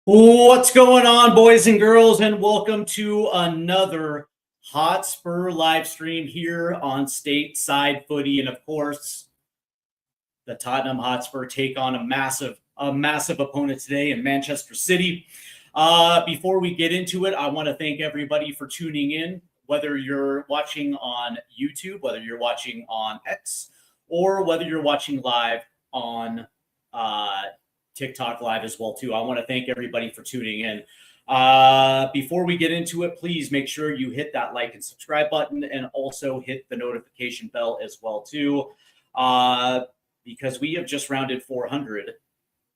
What's going on, boys and girls, and welcome to another Hotspur live stream here on Stateside Footy. And of course, the Tottenham Hotspur take on a massive opponent today in Manchester City. Before we get into it, I want to thank everybody for tuning in, whether you're watching on YouTube, whether you're watching on X, or whether you're watching live on TikTok live as well too. I want to thank everybody for tuning in. Before we get into it, please make sure you hit that like and subscribe button, and also hit the notification bell as well too, because we have just rounded 400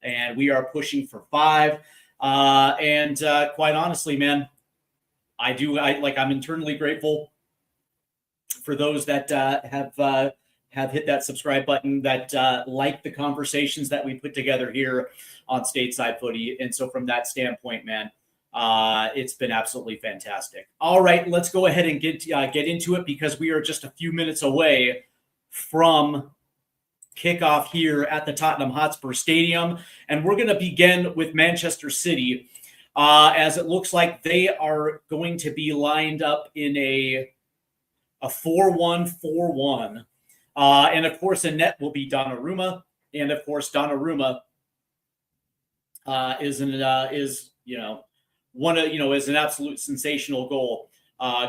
and we are pushing for 5. And quite honestly, man, I'm internally grateful for those that have hit that subscribe button, that like the conversations that we put together here on Stateside Footy. And so from that standpoint, man, it's been absolutely fantastic. All right, let's go ahead and get into it, because we are just a few minutes away from kickoff here at the Tottenham Hotspur Stadium. And we're going to begin with Manchester City, as it looks like they are going to be lined up in a 4-1-4-1. And of course, in net will be Donnarumma, and of course, Donnarumma is an absolute sensational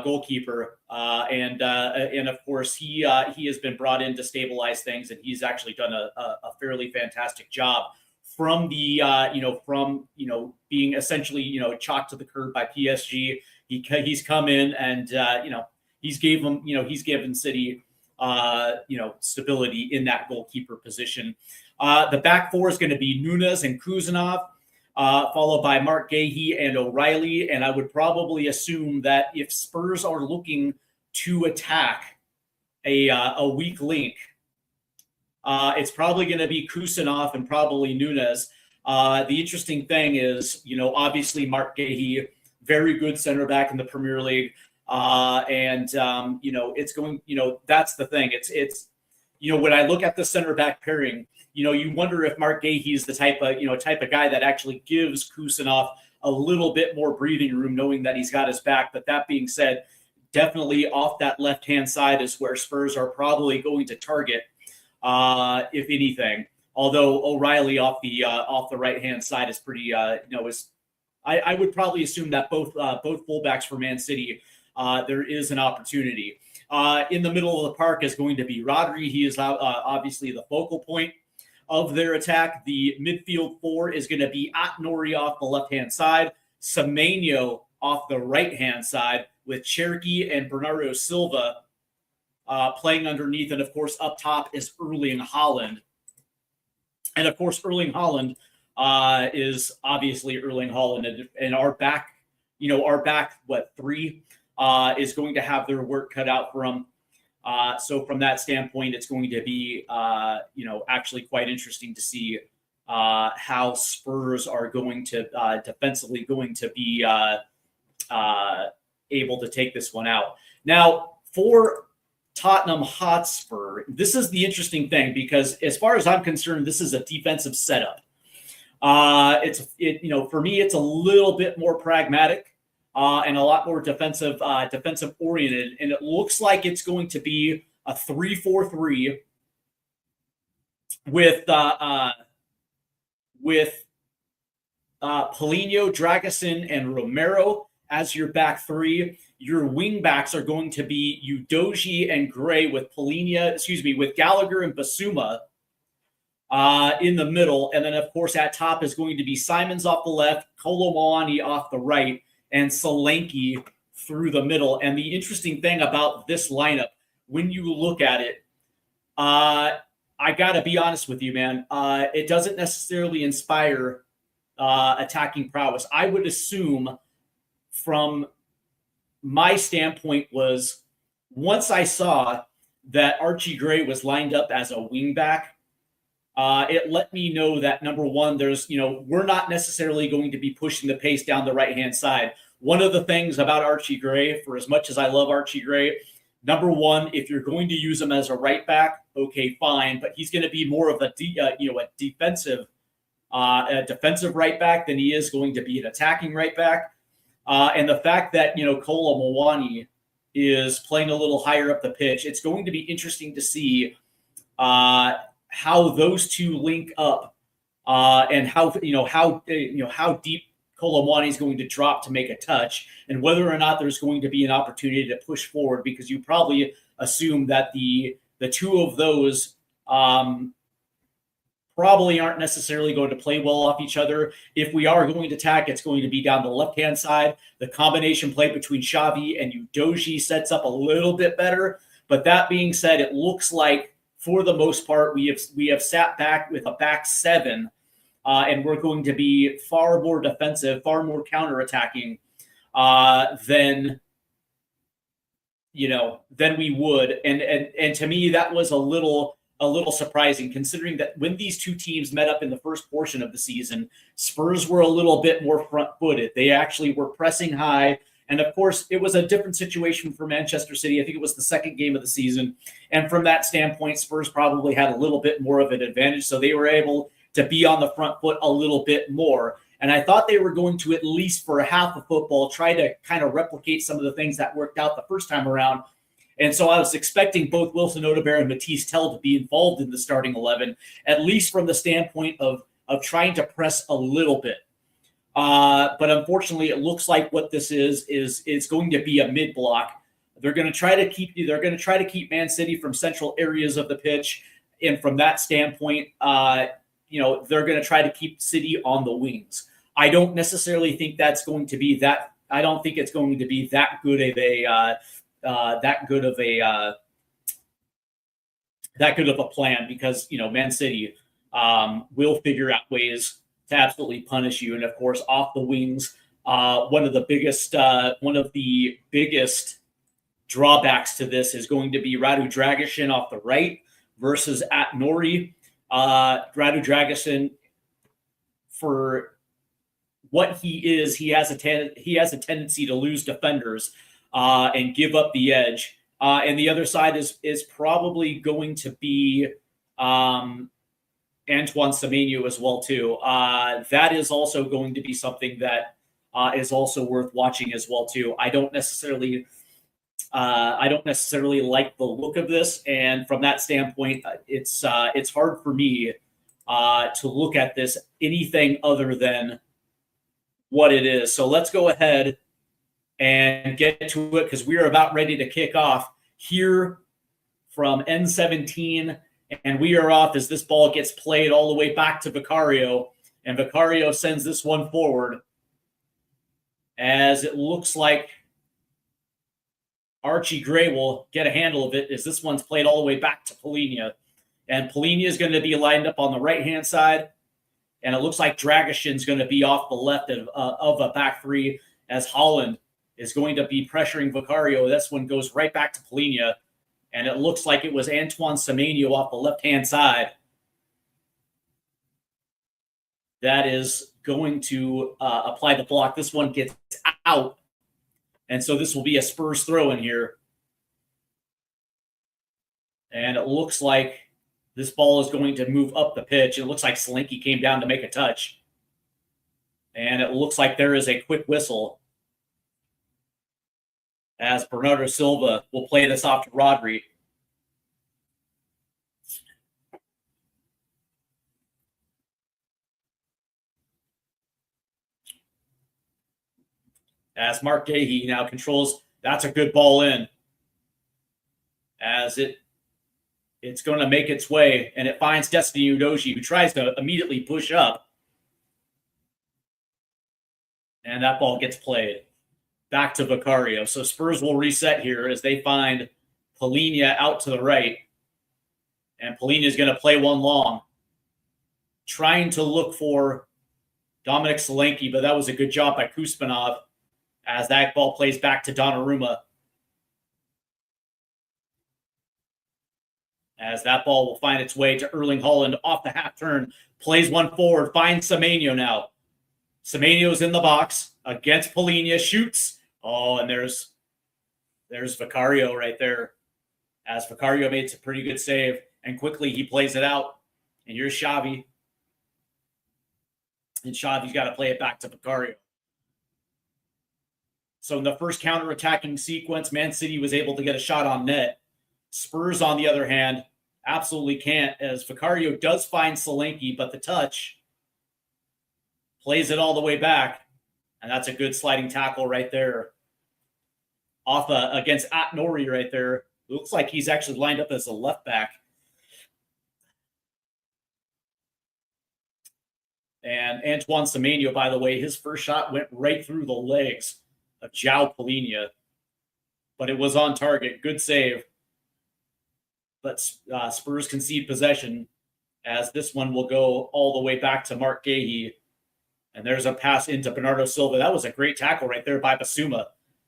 goalkeeper, and of course he has been brought in to stabilize things, and he's actually done a fairly fantastic job from being essentially chalked to the curb by PSG. He's come in and he's given City stability in that goalkeeper position. The back four is going to be Nunes and Kuzanov, followed by Mark Gahey and O'Reilly. And I would probably assume that if Spurs are looking to attack a weak link, it's probably going to be Kuzanov and probably Nunes. The interesting thing is, obviously Mark Gahey, very good center back in the Premier League. It's going, that's the thing. It's when I look at the center back pairing, you wonder if Mark Gahey is the type of guy that actually gives Kusanov a little bit more breathing room, knowing that he's got his back. But that being said, definitely off that left-hand side is where Spurs are probably going to target, if anything. Although O'Reilly off the right-hand side is pretty, I would probably assume that both fullbacks for Man City, there is an opportunity. In the middle of the park is going to be Rodri. He is obviously the focal point of their attack. The midfield four is going to be Nori off the left-hand side, Semenyo off the right-hand side, with Cherki and Bernardo Silva playing underneath. And, of course, up top is Erling Haaland. And, of course, Erling Haaland is obviously Erling Haaland. And our back three is going to have their work cut out for them. So from that standpoint, it's going to be, actually quite interesting to see how Spurs are going to defensively going to be able to take this one out. Now, for Tottenham Hotspur, this is the interesting thing, because as far as I'm concerned, this is a defensive setup. For me, it's a little bit more pragmatic. And a lot more defensive oriented. And it looks like it's going to be a 3-4-3 with Paulinho, Dragusin, and Romero as your back three. Your wing backs are going to be Udogie and Gray, with with Gallagher and Basuma in the middle. And then, of course, at top is going to be Simons off the left, Kolo Muani off the right, and Solanke through the middle. And the interesting thing about this lineup, when you look at it, I got to be honest with you, man. It doesn't necessarily inspire attacking prowess. I would assume, from my standpoint, was once I saw that Archie Gray was lined up as a wingback, it let me know that, number one, we're not necessarily going to be pushing the pace down the right-hand side. One of the things about Archie Gray, for as much as I love Archie Gray, number one, if you're going to use him as a right back, okay, fine, but he's going to be more of a defensive a defensive right back than he is going to be an attacking right back. And the fact that, Kola Moani is playing a little higher up the pitch, it's going to be interesting to see how those two link up and how deep Kola Moani is going to drop to make a touch, and whether or not there's going to be an opportunity to push forward, because you probably assume that the two of those probably aren't necessarily going to play well off each other. If we are going to attack, it's going to be down the left-hand side. The combination play between Xavi and Udoji sets up a little bit better. But that being said, it looks like, for the most part, we have sat back with a back seven, and we're going to be far more defensive, far more counterattacking than we would. And to me, that was a little surprising, considering that when these two teams met up in the first portion of the season, Spurs were a little bit more front-footed. They actually were pressing high. And of course, it was a different situation for Manchester City. I think it was the second game of the season. And from that standpoint, Spurs probably had a little bit more of an advantage. So they were able to be on the front foot a little bit more. And I thought they were going to, at least for half of football, try to kind of replicate some of the things that worked out the first time around. And so I was expecting both Wilson Odegaard and Matisse Tell to be involved in the starting 11, at least from the standpoint of trying to press a little bit. But unfortunately, it looks like what this is going to be a mid block. They're going to try to keep Man City from central areas of the pitch, and from that standpoint, they're going to try to keep City on the wings. I don't necessarily think that's going to be that. I don't think it's going to be that good of a plan, because Man City will figure out ways to absolutely punish you. And of course, off the wings, one of the biggest drawbacks to this is going to be Radu Dragusin off the right versus at Nori. Radu Dragusin, for what he is, he has a tendency to lose defenders and give up the edge. And the other side is probably going to be Antoine Semenyo as well too. That is also going to be something that is also worth watching as well too. I don't necessarily like the look of this, and from that standpoint, it's hard for me to look at this anything other than what it is. So let's go ahead and get to it, because we are about ready to kick off here from N17, and we are off as this ball gets played all the way back to Vicario, and Vicario sends this one forward, as it looks like Archie Gray will get a handle of it, as this one's played all the way back to Polina, and Polina is going to be lined up on the right-hand side, and it looks like Dragusin's going to be off the left of a back three, as Holland is going to be pressuring Vicario. This one goes right back to Polina, and it looks like it was Antoine Semenyo off the left-hand side that is going to apply the block. This one gets out, and so this will be a Spurs throw in here. And it looks like this ball is going to move up the pitch. It looks like Solanke came down to make a touch. And it looks like there is a quick whistle, as Bernardo Silva will play this off to Rodri. As Mark Gahey now controls, that's a good ball in. As it's going to make its way, and it finds Destiny Udoji, who tries to immediately push up. And that ball gets played back to Vicario. So Spurs will reset here as they find Polina out to the right. And Polina is going to play one long, trying to look for Dominic Solanke, but that was a good job by Kusmanov, as that ball plays back to Donnarumma. As that ball will find its way to Erling Haaland off the half turn, plays one forward, finds Semenyo now. Semenyo's in the box against Polina, shoots. Oh, and there's Vicario right there, as Vicario made a pretty good save, and quickly he plays it out. And here's Xavi. And Xavi's got to play it back to Vicario. So in the first counter-attacking sequence, Man City was able to get a shot on net. Spurs, on the other hand, absolutely can't, as Vicario does find Solanke, but the touch plays it all the way back. And that's a good sliding tackle right there. Off against At-Nouri right there. It looks like he's actually lined up as a left back. And Antoine Semenyo, by the way, his first shot went right through the legs of João Palhinha, but it was on target. Good save. But Spurs concede possession, as this one will go all the way back to Mark Gahey. And there's a pass into Bernardo Silva. That was a great tackle right there by Basuma,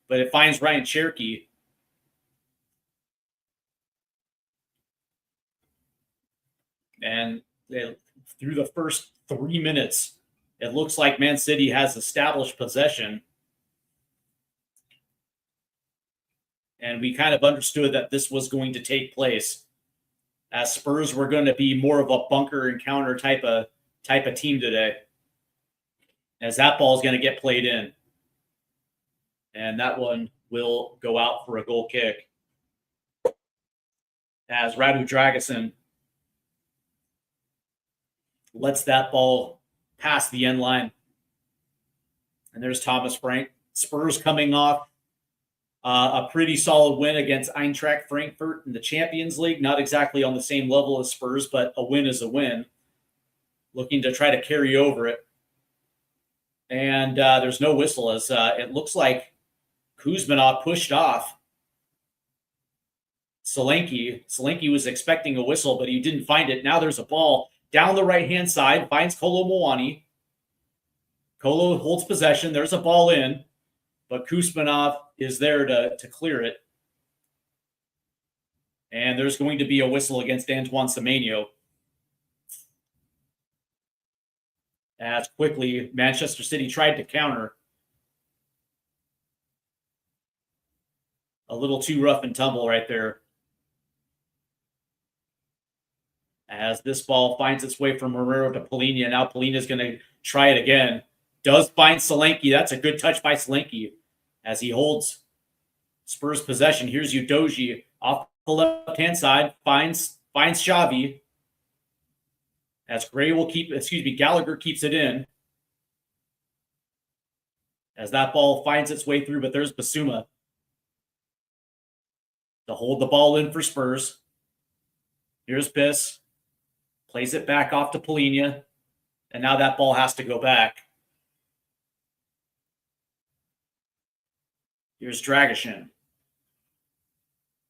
but it finds Ryan Cherky. And through the first 3 minutes, it looks like Man City has established possession. And we kind of understood that this was going to take place, as Spurs were going to be more of a bunker and counter type of team today, as that ball is going to get played in. And that one will go out for a goal kick, as Radu Dragusin lets that ball pass the end line. And there's Thomas Frank. Spurs coming off a pretty solid win against Eintracht Frankfurt in the Champions League. Not exactly on the same level as Spurs, but a win is a win. Looking to try to carry over it. And there's no whistle, as it looks like Kuzminov pushed off Solanke. Solanke was expecting a whistle, but he didn't find it. Now there's a ball down the right-hand side, finds Kolo Muani. Kolo holds possession. There's a ball in, but Kuzminov is there to clear it. And there's going to be a whistle against Antoine Semenyo, as quickly Manchester City tried to counter. A little too rough and tumble right there, as this ball finds its way from Romero to Palhinha. Now Palhinha is going to try it again. Does find Solanke. That's a good touch by Solanke, as he holds Spurs possession. Here's Udogie off the left-hand side. Finds Xavi. As Gallagher keeps it in. As that ball finds its way through, but there's Basuma to hold the ball in for Spurs. Here's Biss. Plays it back off to Palhinha. And now that ball has to go back. Here's Dragusin.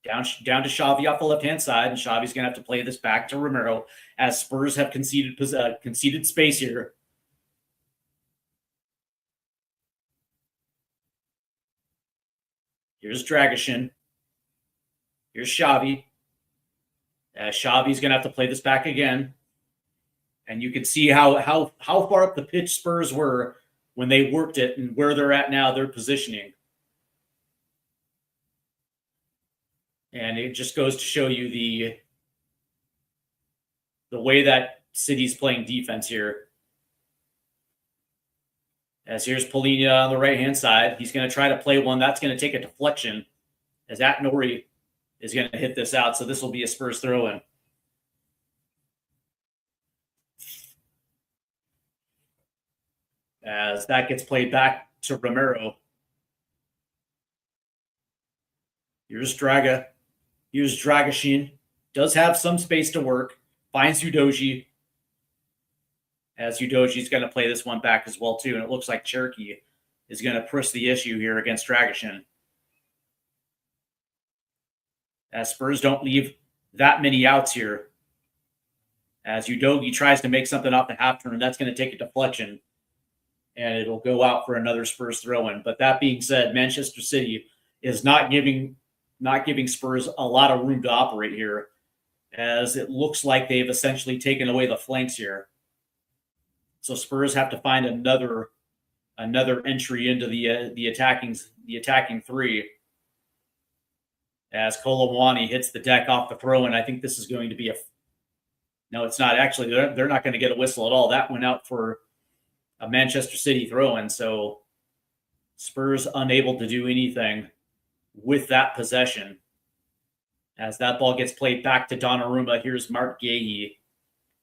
Down to Xavi off the left-hand side, and Xavi's going to have to play this back to Romero, as Spurs have conceded space here. Here's Dragusin. Here's Xavi. Xavi's going to have to play this back again. And you can see how far up the pitch Spurs were when they worked it, and where they're at now, their positioning. And it just goes to show you the way that City's playing defense here. As here's Palhinha on the right-hand side. He's going to try to play one. That's going to take a deflection, as At-Nouri is going to hit this out. So this will be a Spurs throw-in. As that gets played back to Romero. Here's Draga. Here's Dragusin. Does have some space to work. Finds Udogie. As Udogie's going to play this one back as well, too. And it looks like Cherky is going to press the issue here against Dragusin. As Spurs don't leave that many outs here. As Udogie tries to make something off the half turn, that's going to take a deflection. And it'll go out for another Spurs throw-in. But that being said, Manchester City is not giving Spurs a lot of room to operate here, as it looks like they've essentially taken away the flanks here. So Spurs have to find another entry into the attacking three. As Kolo Muani hits the deck off the throw, and I think this is going to be no, it's not actually. They're not going to get a whistle at all. That went out for a Manchester City throw-in. So Spurs unable to do anything with that possession. As that ball gets played back to Donnarumma, here's Mark Gahey.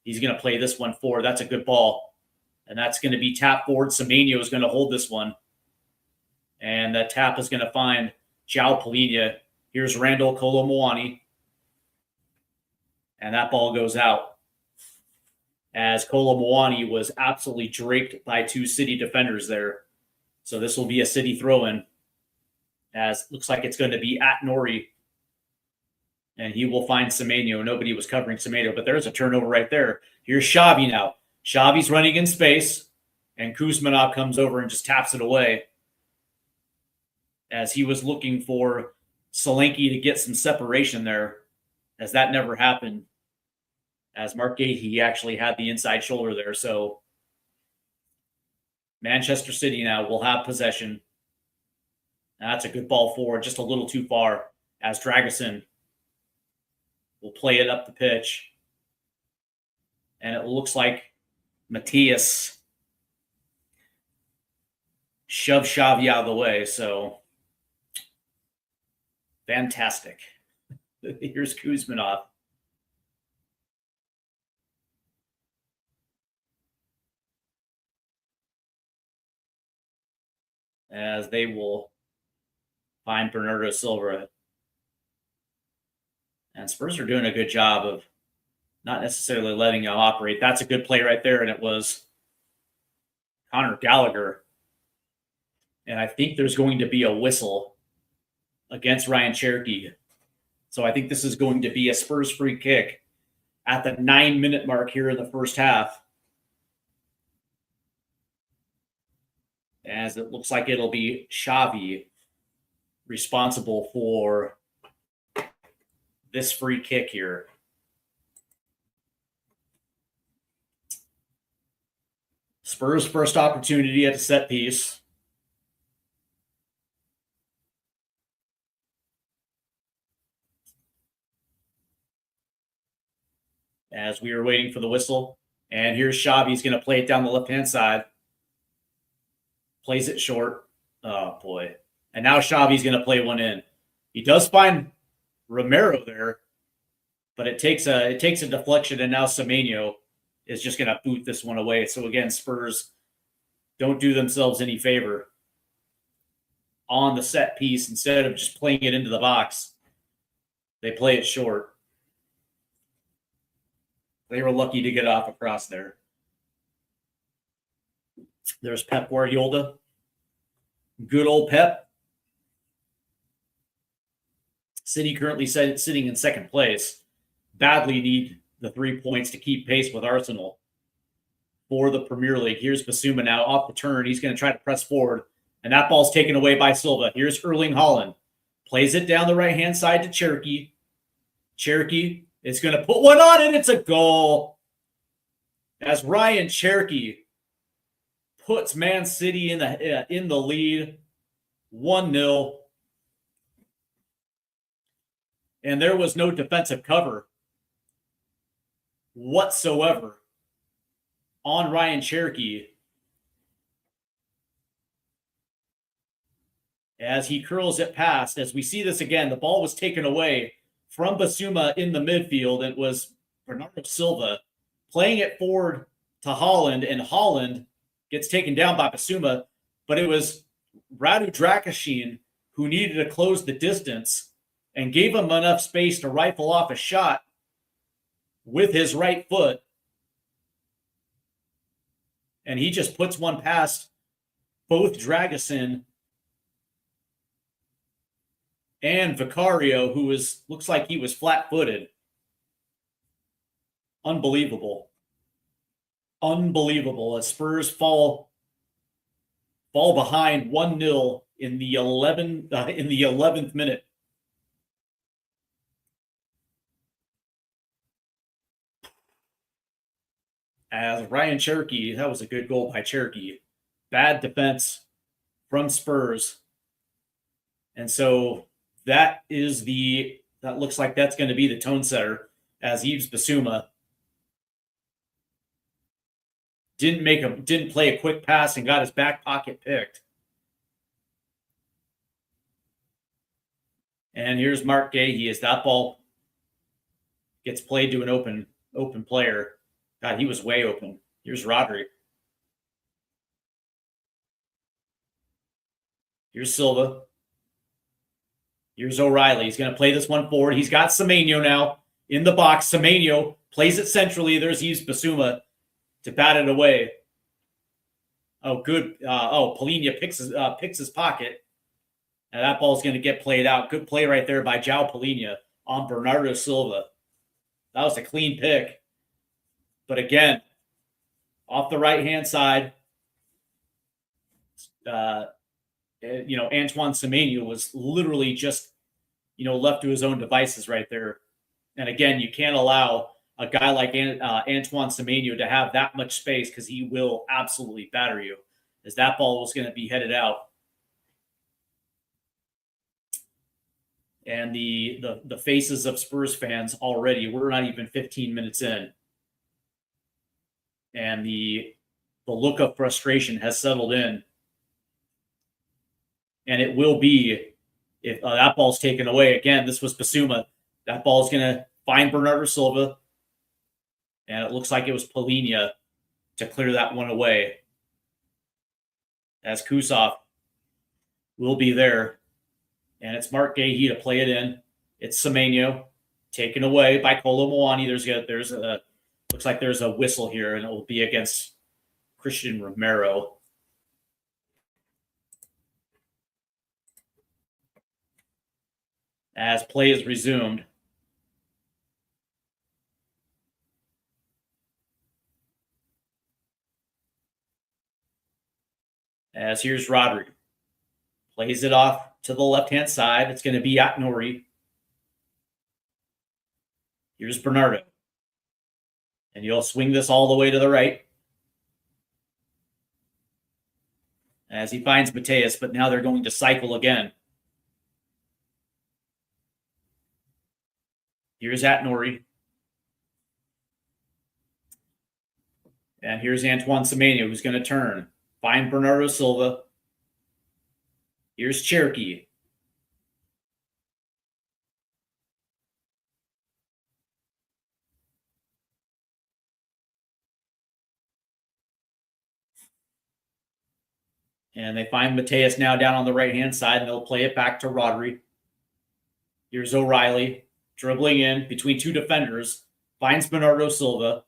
He's going to play this one forward. That's a good ball. And that's going to be tap forward. Semenyo is going to hold this one. And that tap is going to find João Palhinha. Here's Randall Kolo Muani. And that ball goes out. As Kolo Muani was absolutely draped by two City defenders there. So this will be a City throw-in. As it looks like it's going to be at Nori. And he will find Semenyo. Nobody was covering Semenyo, but there's a turnover right there. Here's Xavi now. Xavi's running in space. And Kuzmanov comes over and just taps it away. As he was looking for Solanke to get some separation there, as that never happened. As Mark Gahey actually had the inside shoulder there. So Manchester City now will have possession. That's a good ball forward, just a little too far. As Dragusin will play it up the pitch. And it looks like Matthias shoved Xavi out of the way. So fantastic. Here's Kuzmanov. As they will find Bernardo Silva. And Spurs are doing a good job of not necessarily letting him operate. That's a good play right there, and it was Conor Gallagher. And I think there's going to be a whistle against Ryan Cherokee. So I think this is going to be a Spurs free kick at the 9-minute mark here in the first half. As it looks like it'll be Xavi responsible for this free kick here. Spurs' first opportunity at a set piece. As we were waiting for the whistle. And here's Xavi. He's going to play it down the left-hand side. Plays it short. Oh, boy. And now Xavi's going to play one in. He does find Romero there, but it takes a deflection, and now Semenyo is just going to boot this one away. So, again, Spurs don't do themselves any favor on the set piece. Instead of just playing it into the box, they play it short. They were lucky to get off across there. There's Pep Guardiola. Good old Pep. City currently sitting in second place. Badly need the 3 points to keep pace with Arsenal for the Premier League. Here's Basuma now off the turn. He's going to try to press forward. And that ball's taken away by Silva. Here's Erling Haaland. Plays it down the right-hand side to Cherokee. Cherokee is going to put one on, and it's a goal. As Ryan Cherokee puts Man City in the lead, 1-0. And there was no defensive cover whatsoever on Ryan Cherokee as he curls it past. As we see this again, the ball was taken away from Basuma in the midfield. It was Bernardo Silva playing it forward to Haaland, and Haaland gets taken down by Basuma, but it was Radu Dragusin who needed to close the distance and gave him enough space to rifle off a shot with his right foot. And he just puts one past both Dragusin and Vicario, who looks like he was flat-footed. Unbelievable. Unbelievable. As Spurs fall behind 1-0 in the 11th minute. As Ryan Cherokee, that was a good goal by Cherokee. Bad defense from Spurs. And so that looks like that's going to be the tone setter as Yves Basuma didn't play a quick pass and got his back pocket picked. And here's Mark Gahey as that ball gets played to an open player. God, he was way open. Here's Rodri. Here's Silva. Here's O'Reilly. He's going to play this one forward. He's got Semenyo now in the box. Semenyo plays it centrally. There's Yves Bissouma to bat it away. Oh, good. Polina picks his pocket. And that ball's going to get played out. Good play right there by João Polina on Bernardo Silva. That was a clean pick. But again, off the right-hand side, Antoine Semenyo was literally just, left to his own devices right there. And again, you can't allow a guy like Antoine Semenyo to have that much space because he will absolutely batter you, as that ball was going to be headed out. And the faces of Spurs fans already, we're not even 15 minutes in. And the look of frustration has settled in. And it will be, if that ball's taken away, again, this was Bissouma. That ball's going to find Bernardo Silva. And it looks like it was Polina to clear that one away. As Kusov will be there. And it's Mark Gahey to play it in. It's Semenyo taken away by Kolo Muani. Looks like there's a whistle here, and it will be against Christian Romero. As play is resumed. As here's Rodri. Plays it off to the left-hand side. It's going to be Atnori. Here's Bernardo. And you'll swing this all the way to the right. As he finds Mateus, but now they're going to cycle again. Here's Atnori. And here's Antoine Semenyo, who's going to turn. Find Bernardo Silva. Here's Cherokee. And they find Mateus now down on the right-hand side, and they'll play it back to Rodri. Here's O'Reilly dribbling in between two defenders, finds Bernardo Silva.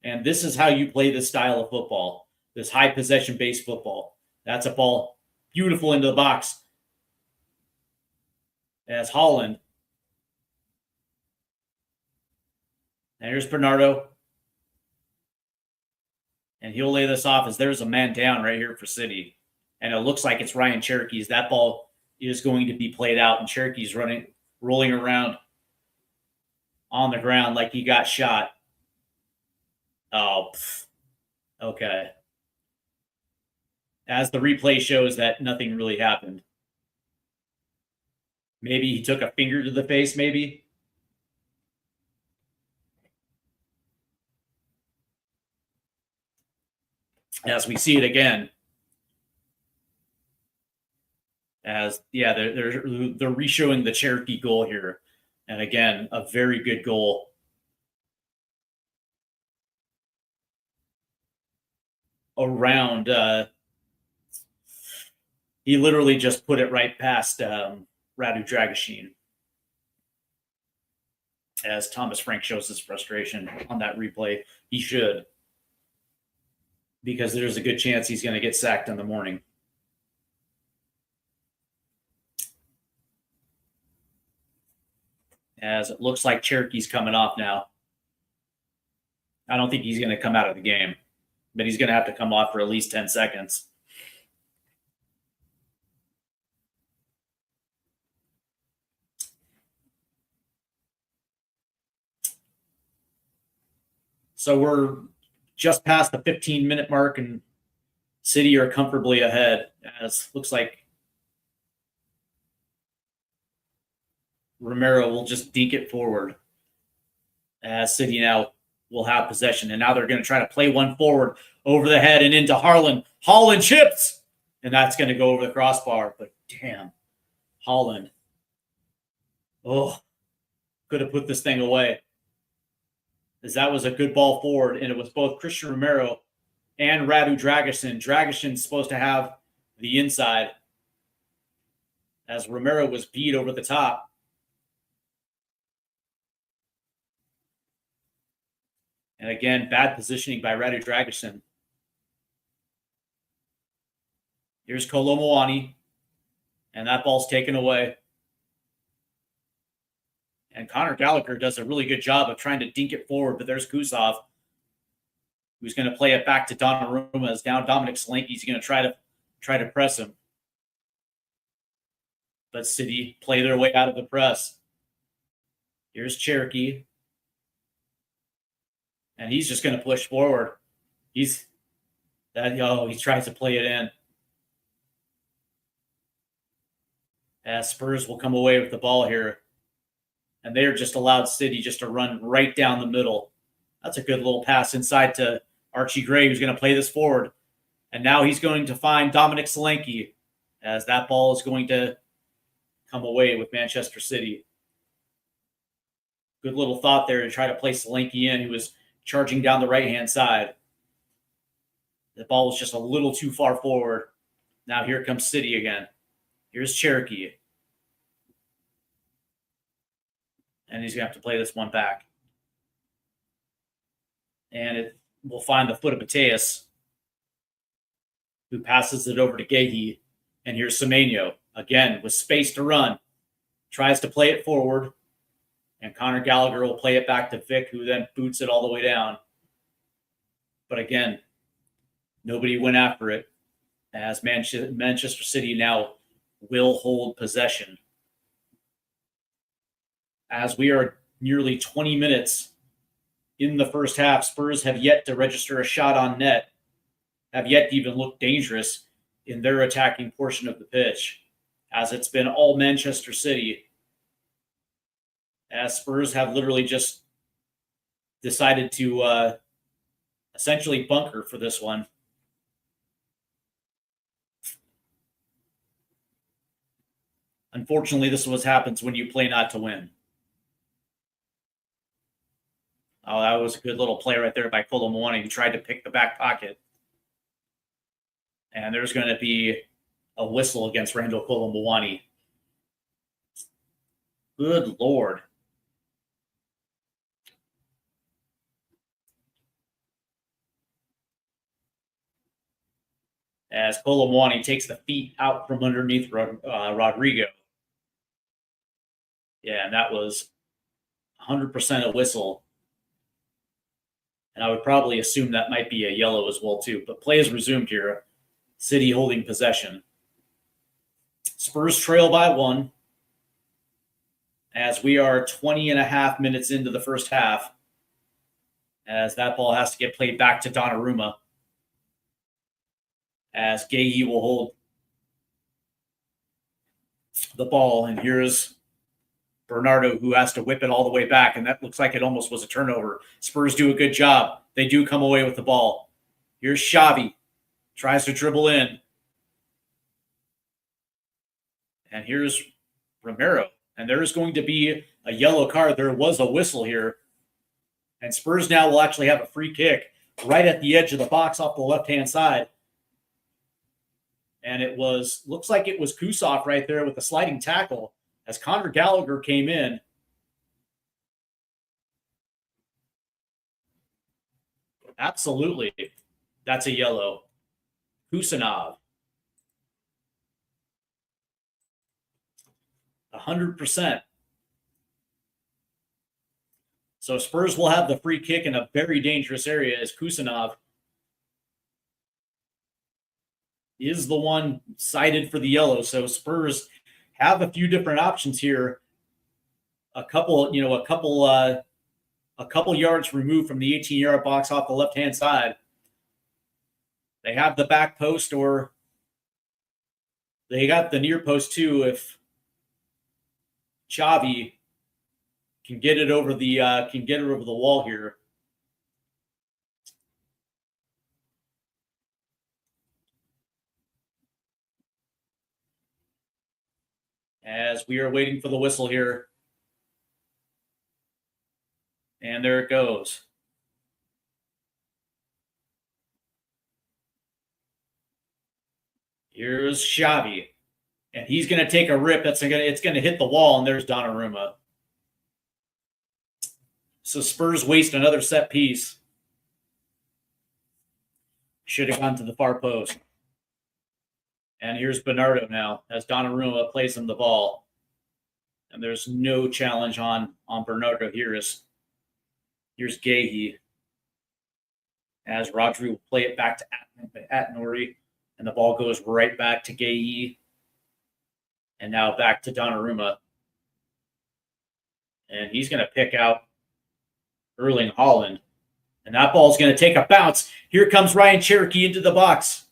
And this is how you play this style of football, this high possession-based football. That's a ball beautiful into the box. As Holland. And here's Bernardo. And he'll lay this off as there's a man down right here for City. And it looks like it's Ryan Cherokee's. That ball is going to be played out, and Cherokee's rolling around on the ground like he got shot. Oh, okay. As the replay shows that nothing really happened. Maybe he took a finger to the face, maybe. As we see it again. They're re-showing the Cherokee goal here. And again, a very good goal. Around, he literally just put it right past Radu Dragusin. As Thomas Frank shows his frustration on that replay. He should. Because there's a good chance he's going to get sacked in the morning. As it looks like Cherokee's coming off now. I don't think he's going to come out of the game, but he's going to have to come off for at least 10 seconds. So we're just past the 15-minute mark, and City are comfortably ahead. As looks like Romero will just deke it forward. As City now will have possession. And now they're going to try to play one forward over the head and into Haaland. Haaland chips, and that's going to go over the crossbar. But damn, Haaland. Oh, could have put this thing away. As that was a good ball forward, and it was both Christian Romero and Radu Dragusin. Dragusin's supposed to have the inside as Romero was beat over the top. And again, bad positioning by Radu Dragusin. Here's Kolo Muani, and that ball's taken away. And Conor Gallagher does a really good job of trying to dink it forward, but there's Kusov, who's going to play it back to Donnarumma. As now Dominic Solanke's going to try to press him. But City play their way out of the press. Here's Cherokee. And he's just going to push forward. He tries to play it in. As Spurs will come away with the ball here. And they're just allowed City just to run right down the middle. That's a good little pass inside to Archie Gray, who's going to play this forward. And now he's going to find Dominic Solanke, as that ball is going to come away with Manchester City. Good little thought there to try to play Solanke in, who was charging down the right-hand side. The ball was just a little too far forward. Now here comes City again. Here's Cherokee. And he's going to have to play this one back. And it will find the foot of Mateus, who passes it over to Gahey. And here's Semenyo, again, with space to run. Tries to play it forward. And Conor Gallagher will play it back to Vic, who then boots it all the way down. But again, nobody went after it, as Manchester City now will hold possession. As we are nearly 20 minutes in the first half, Spurs have yet to register a shot on net, have yet to even look dangerous in their attacking portion of the pitch, as it's been all Manchester City. As Spurs have literally just decided to essentially bunker for this one. Unfortunately, this is what happens when you play not to win. Oh, that was a good little play right there by Kolo Muani, who tried to pick the back pocket. And there's going to be a whistle against Randall Kolo Muani. Good Lord. As Kolo Muani takes the feet out from underneath Rodrigo. Yeah, and that was 100% a whistle. And I would probably assume that might be a yellow as well, too. But play is resumed here. City holding possession. Spurs trail by 1. As we are 20 and a half minutes into the first half. As that ball has to get played back to Donnarumma. As Gahey will hold the ball. And here's Bernardo, who has to whip it all the way back, and that looks like it almost was a turnover. Spurs do a good job. They do come away with the ball. Here's Xavi. Tries to dribble in. And here's Romero. And there is going to be a yellow card. There was a whistle here. And Spurs now will actually have a free kick right at the edge of the box off the left-hand side. And it looks like it was Kusov right there with the sliding tackle as Conor Gallagher came in. Absolutely. That's a yellow. Kusanov. 100%. So Spurs will have the free kick in a very dangerous area as Kusanov is the one cited for the yellow. So Spurs have a few different options here. A couple yards removed from the 18-yard box off the left-hand side. They have the back post, or they got the near post too. If Xavi can get it over the wall here. as we are waiting for the whistle here. And there it goes. Here's Xavi. And he's going to take a rip. It's going to hit the wall, and there's Donnarumma. So Spurs waste another set piece. Should have gone to the far post. And here's Bernardo now as Donnarumma plays him the ball. And there's no challenge on Bernardo. Here's Gahey as Rodri will play it back to Nori. And the ball goes right back to Gahey. And now back to Donnarumma. And he's going to pick out Erling Haaland. And that ball's going to take a bounce. Here comes Ryan Cherokee into the box.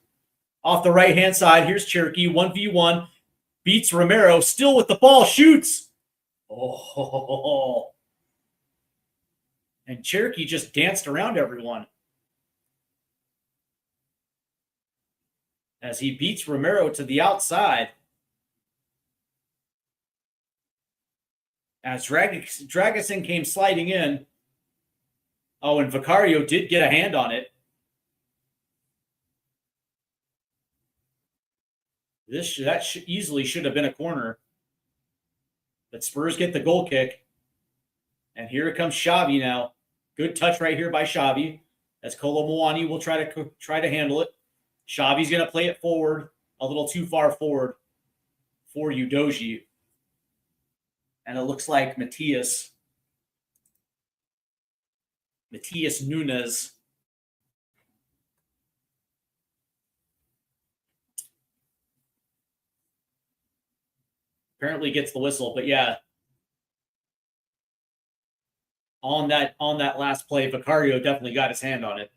Off the right-hand side, here's Cherokee, 1v1. Beats Romero, still with the ball, shoots. Oh. And Cherokee just danced around everyone. As he beats Romero to the outside. As Dragusin came sliding in. Oh, and Vicario did get a hand on it. That easily should have been a corner. But Spurs get the goal kick. And here comes Xavi now. Good touch right here by Xavi. As Kolo Muani will try to handle it. Xavi's going to play it forward. A little too far forward for Udoji. And it looks like Matías Nunes apparently gets the whistle. But yeah, on that last play, Vicario definitely got his hand on it.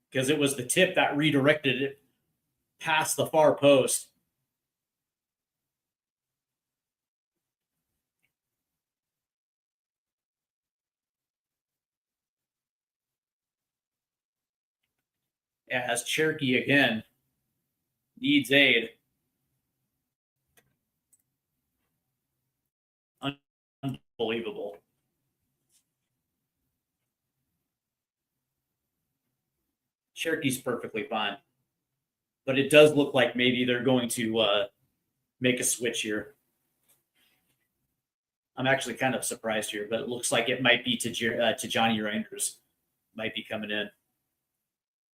Because it was the tip that redirected it past the far post. As Cherokee again needs aid. Unbelievable. Cherokee's perfectly fine. But it does look like maybe they're going to make a switch here. I'm actually kind of surprised here, but it looks like it might be to Johnny Reinders. Might be coming in.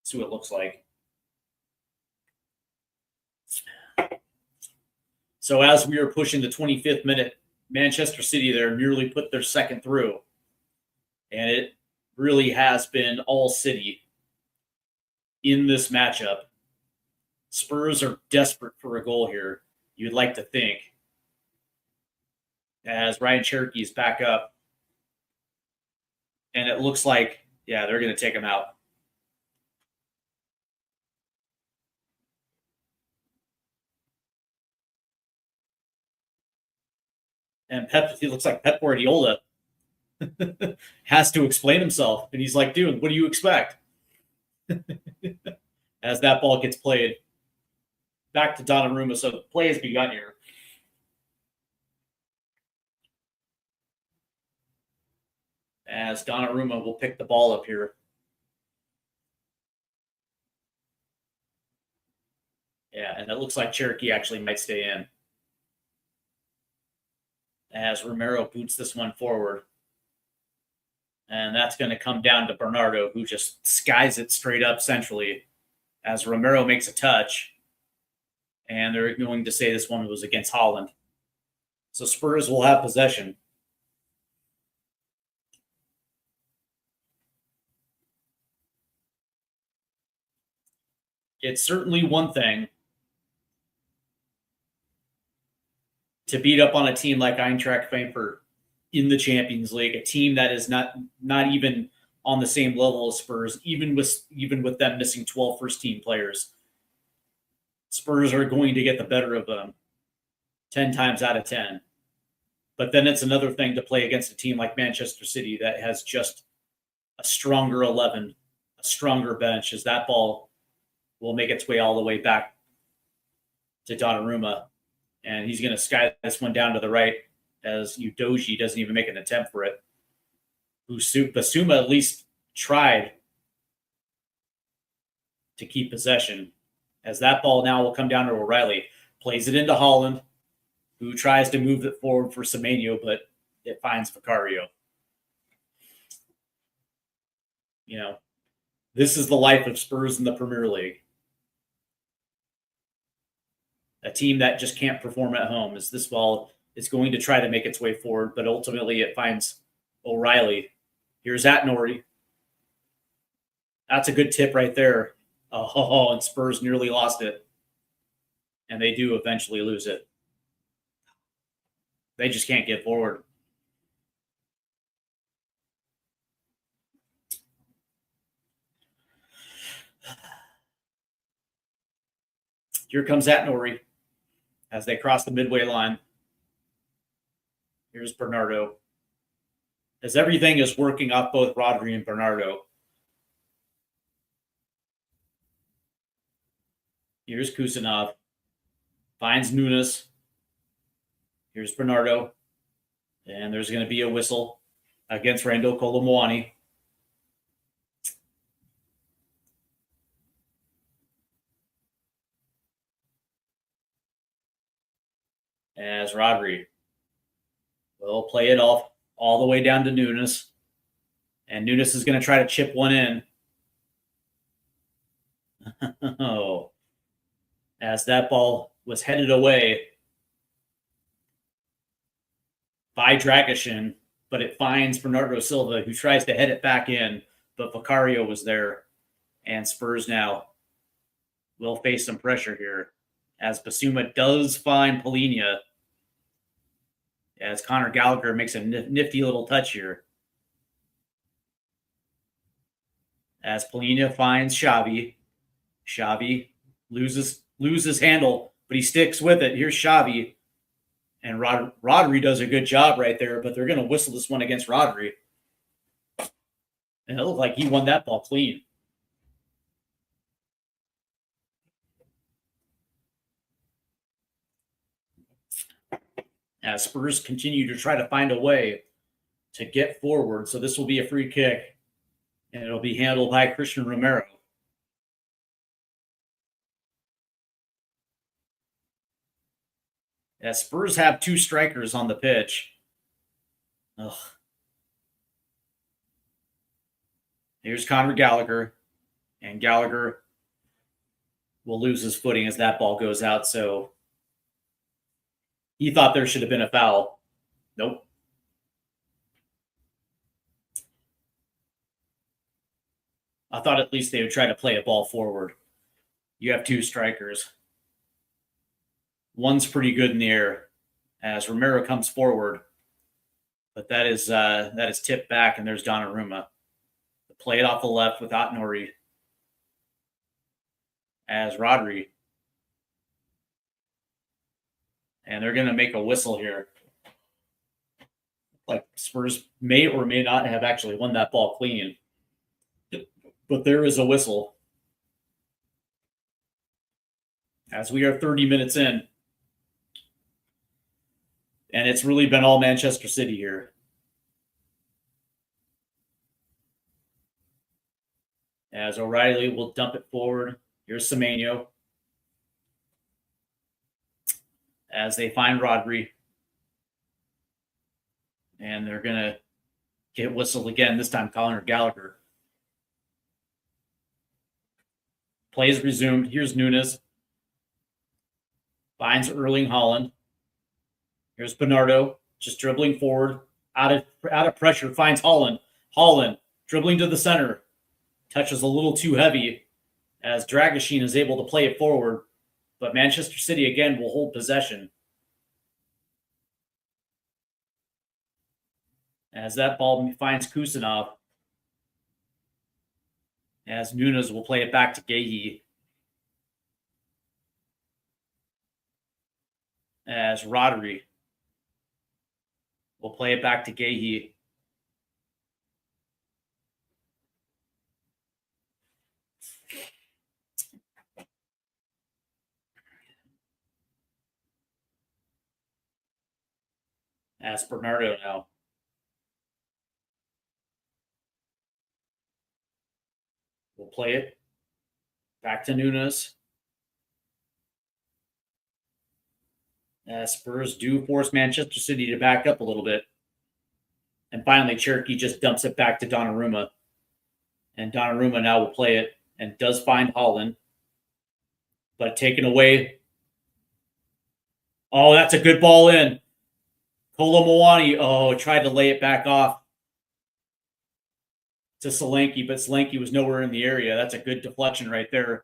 See what it looks like. So as we are pushing the 25th minute, Manchester City there nearly put their second through. And it really has been all City in this matchup. Spurs are desperate for a goal here, you'd like to think. As Ryan Cherokee is back up. And it looks like, yeah, they're going to take him out. And it looks like Pep Guardiola has to explain himself. And he's like, dude, what do you expect? As that ball gets played back to Donnarumma. So the play has begun here. As Donnarumma will pick the ball up here. Yeah, and it looks like Cherokee actually might stay in. As Romero boots this one forward. And that's going to come down to Bernardo, who just skies it straight up centrally. As Romero makes a touch. And they're going to say this one was against Haaland. So Spurs will have possession. It's certainly one thing to beat up on a team like Eintracht Frankfurt in the Champions League, a team that is not even on the same level as Spurs, even with them missing 12 first-team players. Spurs are going to get the better of them 10 times out of 10. But then it's another thing to play against a team like Manchester City that has just a stronger 11, a stronger bench, as that ball will make its way all the way back to Donnarumma, and he's going to sky this one down to the right as Udoji doesn't even make an attempt for it. Basuma at least tried to keep possession, as that ball now will come down to O'Reilly. Plays it into Holland, who tries to move it forward for Semenyo, but it finds Vicario. You know, this is the life of Spurs in the Premier League. A team that just can't perform at home, as this ball is going to try to make its way forward, but ultimately it finds O'Reilly. Here's Atnori. That's a good tip right there. Oh, and Spurs nearly lost it. And they do eventually lose it. They just can't get forward. Here comes Atnori as they cross the midway line. Here's Bernardo. As everything is working off both Rodri and Bernardo. Here's Kusanov. Finds Nunes. Here's Bernardo. And there's going to be a whistle against Randall Kolomoani. As Rodri will play it off all the way down to Nunes. And Nunes is going to try to chip one in. Oh. As that ball was headed away by Dragishin, but it finds Bernardo Silva, who tries to head it back in, but Vicario was there. And Spurs now will face some pressure here, as Basuma does find Polinia, as Conor Gallagher makes a nifty little touch here. As Polinia finds Xavi. Xavi loses handle, but he sticks with it. Here's Xavi. And Rodri does a good job right there, but they're going to whistle this one against Rodri. And it looked like he won that ball clean. As Spurs continue to try to find a way to get forward. So this will be a free kick, and it'll be handled by Christian Romero. As Spurs have two strikers on the pitch. Ugh. Here's Conor Gallagher, and Gallagher will lose his footing as that ball goes out. So he thought there should have been a foul. Nope. I thought at least they would try to play a ball forward. You have two strikers. One's pretty good in the air as Romero comes forward, but that is tipped back, and there's Donnarumma. Play it off the left with Atnori as Rodri. And they're going to make a whistle here. Like Spurs may or may not have actually won that ball clean. But there is a whistle. As we are 30 minutes in. And it's really been all Manchester City here. As O'Reilly will dump it forward. Here's Semenyo. As they find Rodri. And they're going to get whistled again, this time Conor Gallagher. Play is resumed. Here's Nunes. Finds Erling Haaland. Here's Bernardo, just dribbling forward. Out of pressure, finds Haaland. Haaland, dribbling to the center. Touches a little too heavy as Dragishin is able to play it forward. But Manchester City, again, will hold possession. As that ball finds Kusanov. As Nunes will play it back to Gahey. As Rodri will play it back to Gahey. As Bernardo now. We'll play it. Back to Nunes. Spurs do force Manchester City to back up a little bit. And finally, Cherokee just dumps it back to Donnarumma. And Donnarumma now will play it and does find Holland. But taken away. Oh, that's a good ball in. Kolo Muani, tried to lay it back off to Solanke, but Solanke was nowhere in the area. That's a good deflection right there.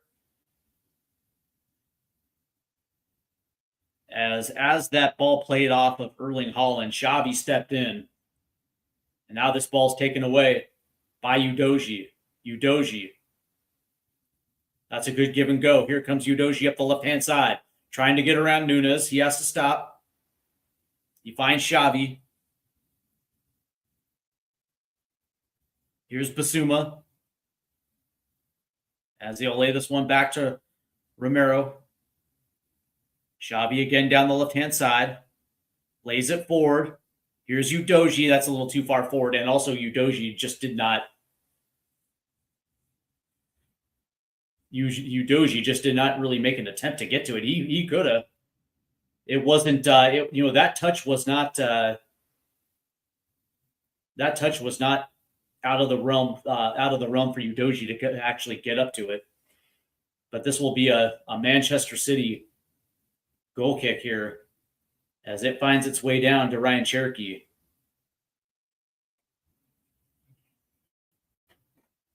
As that ball played off of Erling Haaland, Xavi stepped in. And now this ball's taken away by Udogie. That's a good give and go. Here comes Udogie up the left-hand side, trying to get around Nunes. He has to stop. He finds Xavi. Here's Basuma. As he'll lay this one back to Romero. Xavi again down the left-hand side. Lays it forward. Here's Udogie. That's a little too far forward. And also Udogie just did not... Udogie just did not really make an attempt to get to it. He could have. It wasn't... that touch was not... that touch was not out of the realm for Udogie to actually get up to it. But this will be a Manchester City goal kick here as it finds its way down to Ryan Cherokee.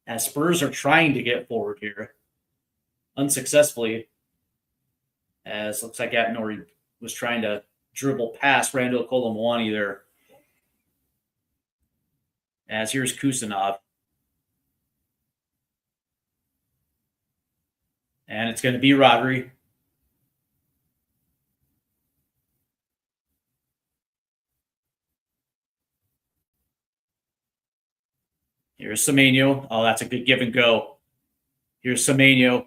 As Spurs are trying to get forward here, unsuccessfully, as looks like Atnori was trying to dribble past Randall Kolo Muani there. As here's Kusanov. And it's going to be Rodri. Here's Semenyo. Oh, that's a good give and go. Here's Semenyo.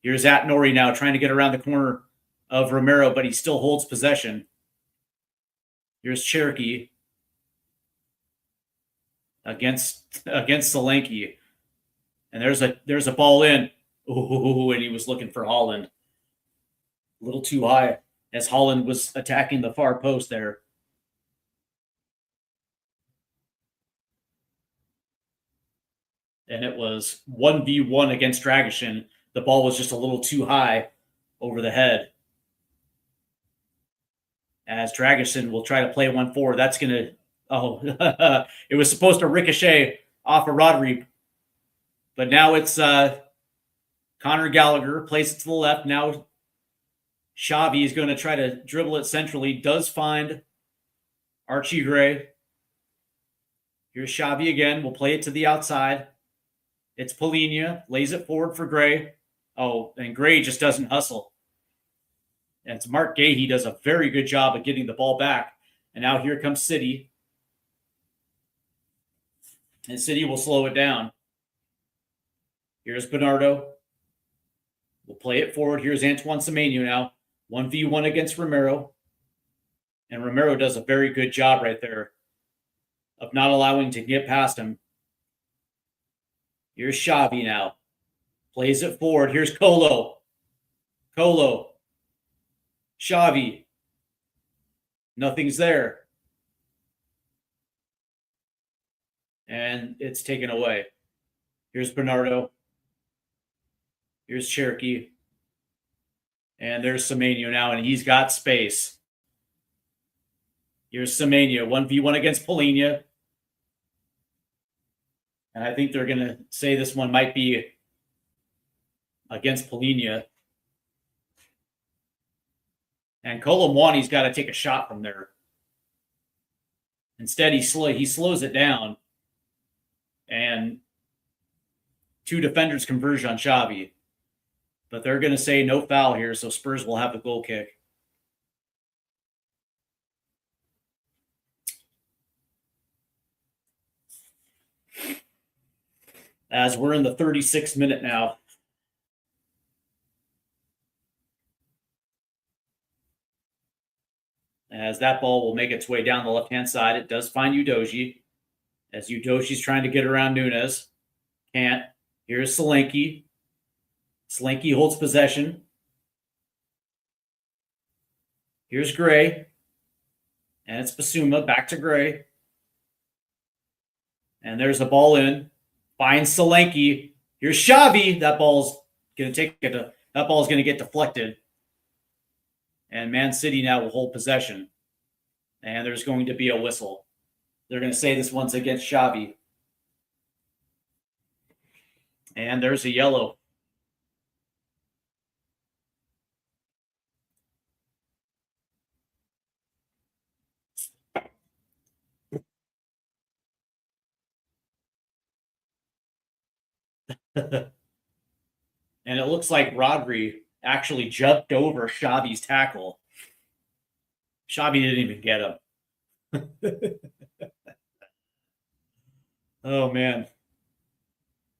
Here's Atnori now trying to get around the corner of Romero, but he still holds possession. Here's Cherokee against Solanke. And there's a ball in. Ooh, and he was looking for Holland. A little too high as Holland was attacking the far post there. And it was 1v1 against Dragishin. The ball was just a little too high over the head. As Dragishin will try to play one forward. That's going to... Oh, it was supposed to ricochet off of Rodri. But now it's Conor Gallagher. Plays it to the left. Now Xavi is going to try to dribble it centrally. Does find Archie Gray. Here's Xavi again. We'll play it to the outside. It's Polinia. Lays it forward for Gray. Oh, and Gray just doesn't hustle. And it's Mark Gay. He does a very good job of getting the ball back. And now here comes City. And City will slow it down. Here's Bernardo. We'll play it forward. Here's Antoine Semenyo now. 1v1 against Romero. And Romero does a very good job right there of not allowing to get past him. Here's Xavi now. Plays it forward. Here's Kolo. Xavi. Nothing's there. And it's taken away. Here's Bernardo. Here's Cherokee. And there's Semenyo now, and he's got space. Here's Semenyo, 1v1 against Polinia. And I think they're going to say this one might be against Polinia. And Kolo Muani's got to take a shot from there. Instead, he slows it down. And two defenders converge on Xavi. But they're going to say no foul here, so Spurs will have the goal kick. As we're in the 36th minute now. As that ball will make its way down the left-hand side. It does find Udoji. As Udoshi's trying to get around Nunes. Can't. Here's Solanke. Solanke holds possession. Here's Gray. And it's Basuma. Back to Gray. And there's the ball in. Finds Solanke. Here's Xavi. That ball's going to get deflected. And Man City now will hold possession. And there's going to be a whistle. They're going to say this one's against Xavi. And there's a yellow. And it looks like Rodri actually jumped over Xavi's tackle. Xavi didn't even get him. Oh, man.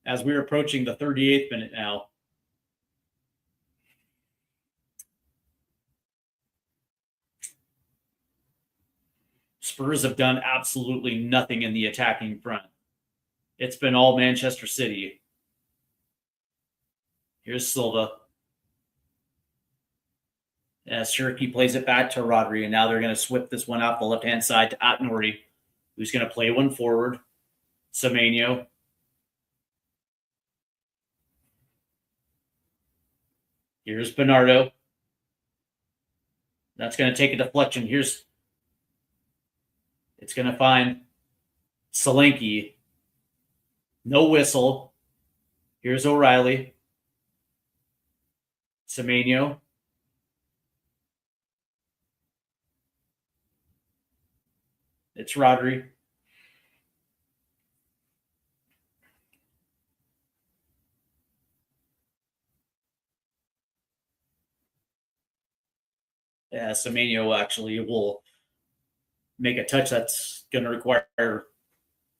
As we're approaching the 38th minute now. Spurs have done absolutely nothing in the attacking front. It's been all Manchester City. Here's Silva. As Cherokee plays it back to Rodri, and now they're going to swip this one out the left-hand side to Atnori, who's going to play one forward. Semenyo. Here's Bernardo. That's going to take a deflection. It's going to find Solanke. No whistle. Here's O'Reilly. Semenyo. It's Rodri. Yeah, Semenyo actually will make a touch that's going to require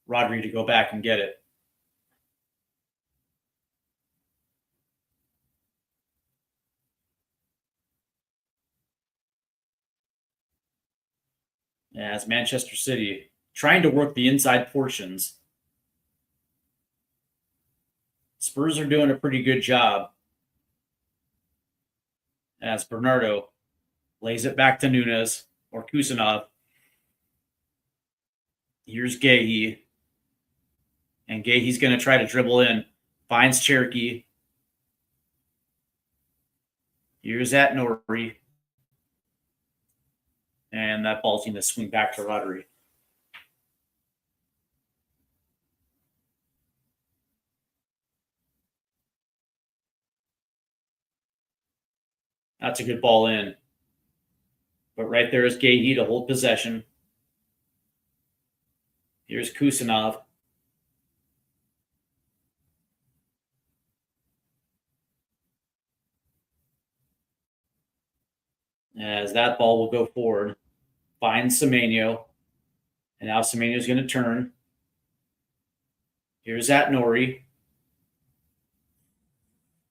Rodri to go back and get it. As Manchester City trying to work the inside portions. Spurs are doing a pretty good job. As Bernardo lays it back to Nunes or Kusanov. Here's Gahey. And Gahey's going to try to dribble in. Finds Cherokee. Here's Atnori. And that ball's going to swing back to Rodri. That's a good ball in. But right there is Gahey to hold possession. Here's Kusanov. As that ball will go forward. Finds Semenyo. And now Semenyo's going to turn. Here's Atnori.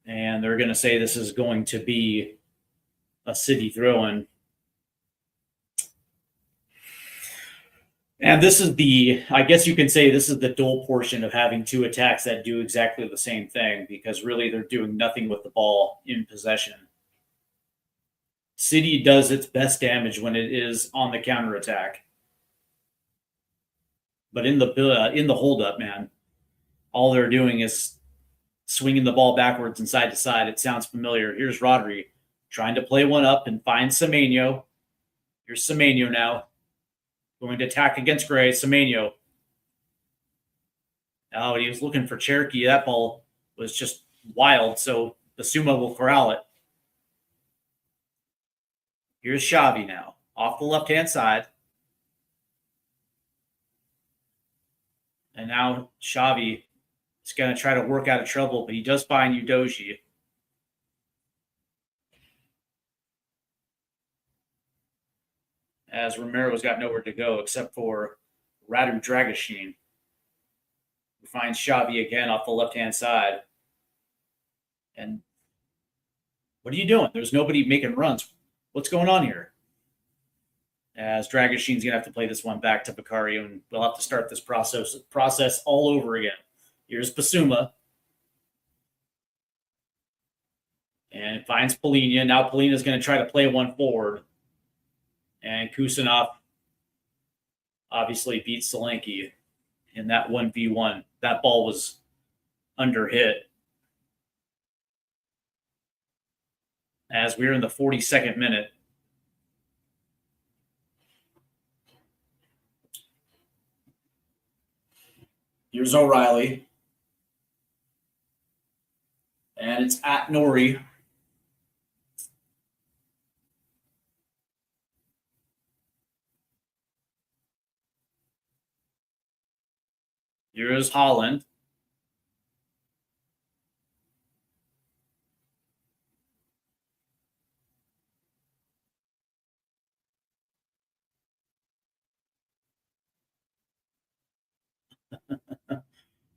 And they're going to say this is going to be a City throw-in. And this is I guess you can say this is the dual portion of having two attacks that do exactly the same thing, because really they're doing nothing with the ball in possession. City does its best damage when it is on the counterattack. But in the hold-up, man, all they're doing is swinging the ball backwards and side to side. It sounds familiar. Here's Rodri trying to play one up and find Semenyo. Here's Semenyo now. Going to attack against Gray. Semenyo. Oh, he was looking for Cherokee. That ball was just wild, so Basuma will corral it. Here's Xavi now. Off the left-hand side. And now Xavi is going to try to work out of trouble, but he does find Udoji. As Romero's got nowhere to go except for Radu Dragashin. We find Xavi again off the left-hand side. And what are you doing? There's nobody making runs. What's going on here? as Dragoshin's going to have to play this one back to Vicario, and we'll have to start this process all over again. Here's Basuma. And finds Polina. Now Polina's going to try to play one forward. And Kusanov obviously beats Solanke in that 1v1. That ball was under hit. As we're in the 42nd minute. Here's O'Reilly. And it's at Nori. Here's Holland.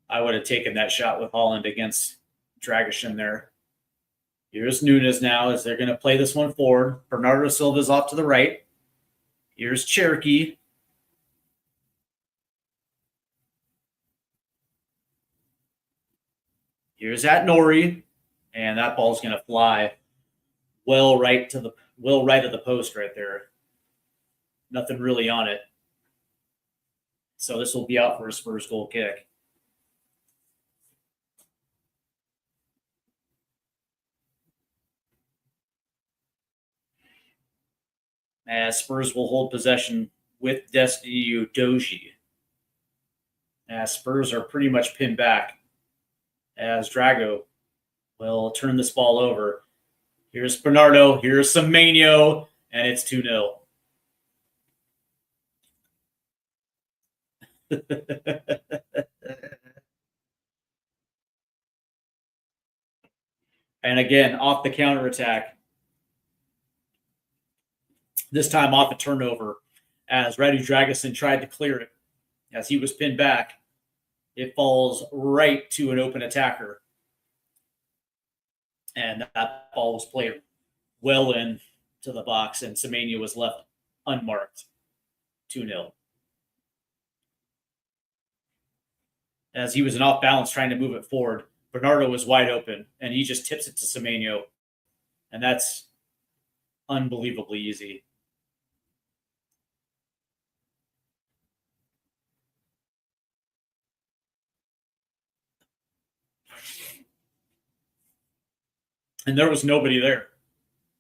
I would have taken that shot with Holland against Dragoshin there. Here's Nunes now as they're going to play this one forward. Bernardo Silva's off to the right. Here's Cherokee. Here's at Nori. And that ball's going to fly well right of the post right there. Nothing really on it. So this will be out for a Spurs goal kick. As Spurs will hold possession with Destiny Udoji. As Spurs are pretty much pinned back. As Drago will turn this ball over. Here's Bernardo. Here's Semenyo. And it's 2-0. And again, off the counterattack. This time off a turnover as Radu Dragusin tried to clear it. As he was pinned back, it falls right to an open attacker. And that ball was played well into the box, and Semenyo was left unmarked. 2-0. As he was an off balance trying to move it forward, Bernardo was wide open, and he just tips it to Semenyo. And that's unbelievably easy. And there was nobody there.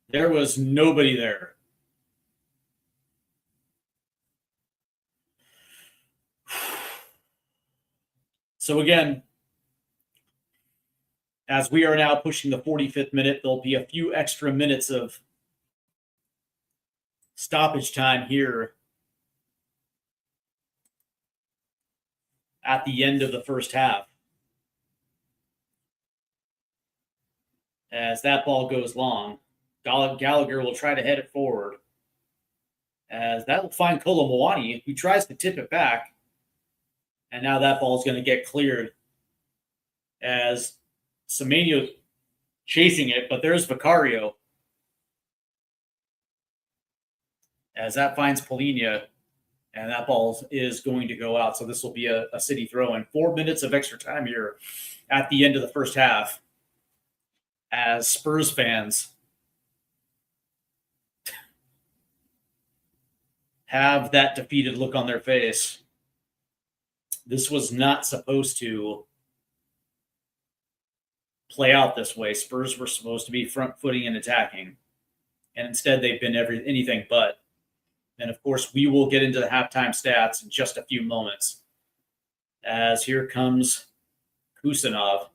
There was nobody there. So again, as we are now pushing the 45th minute, there'll be a few extra minutes of stoppage time here at the end of the first half. As that ball goes long, Gallagher will try to head it forward. As that will find Kolomwani, who tries to tip it back. And now that ball is going to get cleared as Semenyo chasing it, but there's Vicario. As that finds Polina, and that ball is going to go out. So this will be a City throw-in. 4 minutes of extra time here at the end of the first half. As Spurs fans have that defeated look on their face. This was not supposed to play out this way. Spurs were supposed to be front-footing and attacking. And instead, they've been anything but. And, of course, we will get into the halftime stats in just a few moments. As here comes Kusanov.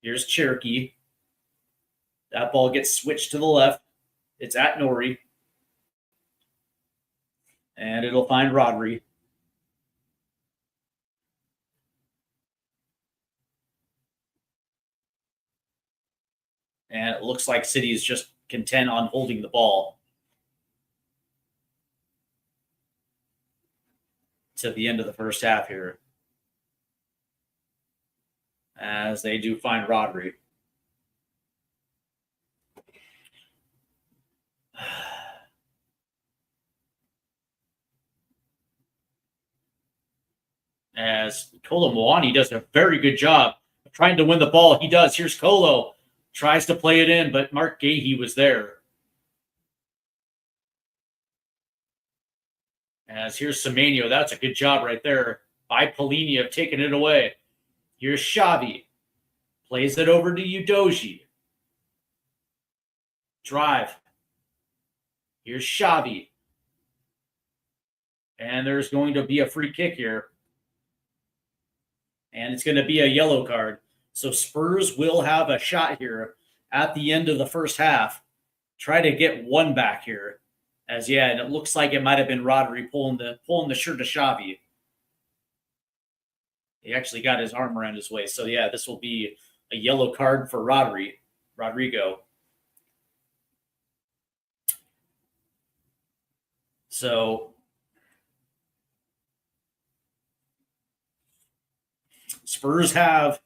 Here's Cherokee. That ball gets switched to the left. It's at Nori. And it'll find Rodri. And it looks like City is just content on holding the ball to the end of the first half here. As they do find Rodri. as Kolo Muani does a very good job of trying to win the ball. He does. Here's Kolo. Tries to play it in, but Mark Gahey was there. As here's Semenyo. That's a good job right there by Pelini of taking it away. Here's Xavi. Plays it over to Udoji. Drive. Here's Xavi. And there's going to be a free kick here. And it's going to be a yellow card. So Spurs will have a shot here at the end of the first half. Try to get one back here. And it looks like it might have been Rodri pulling the shirt to Xavi. He actually got his arm around his waist. So this will be a yellow card for Rodrigo. So Spurs have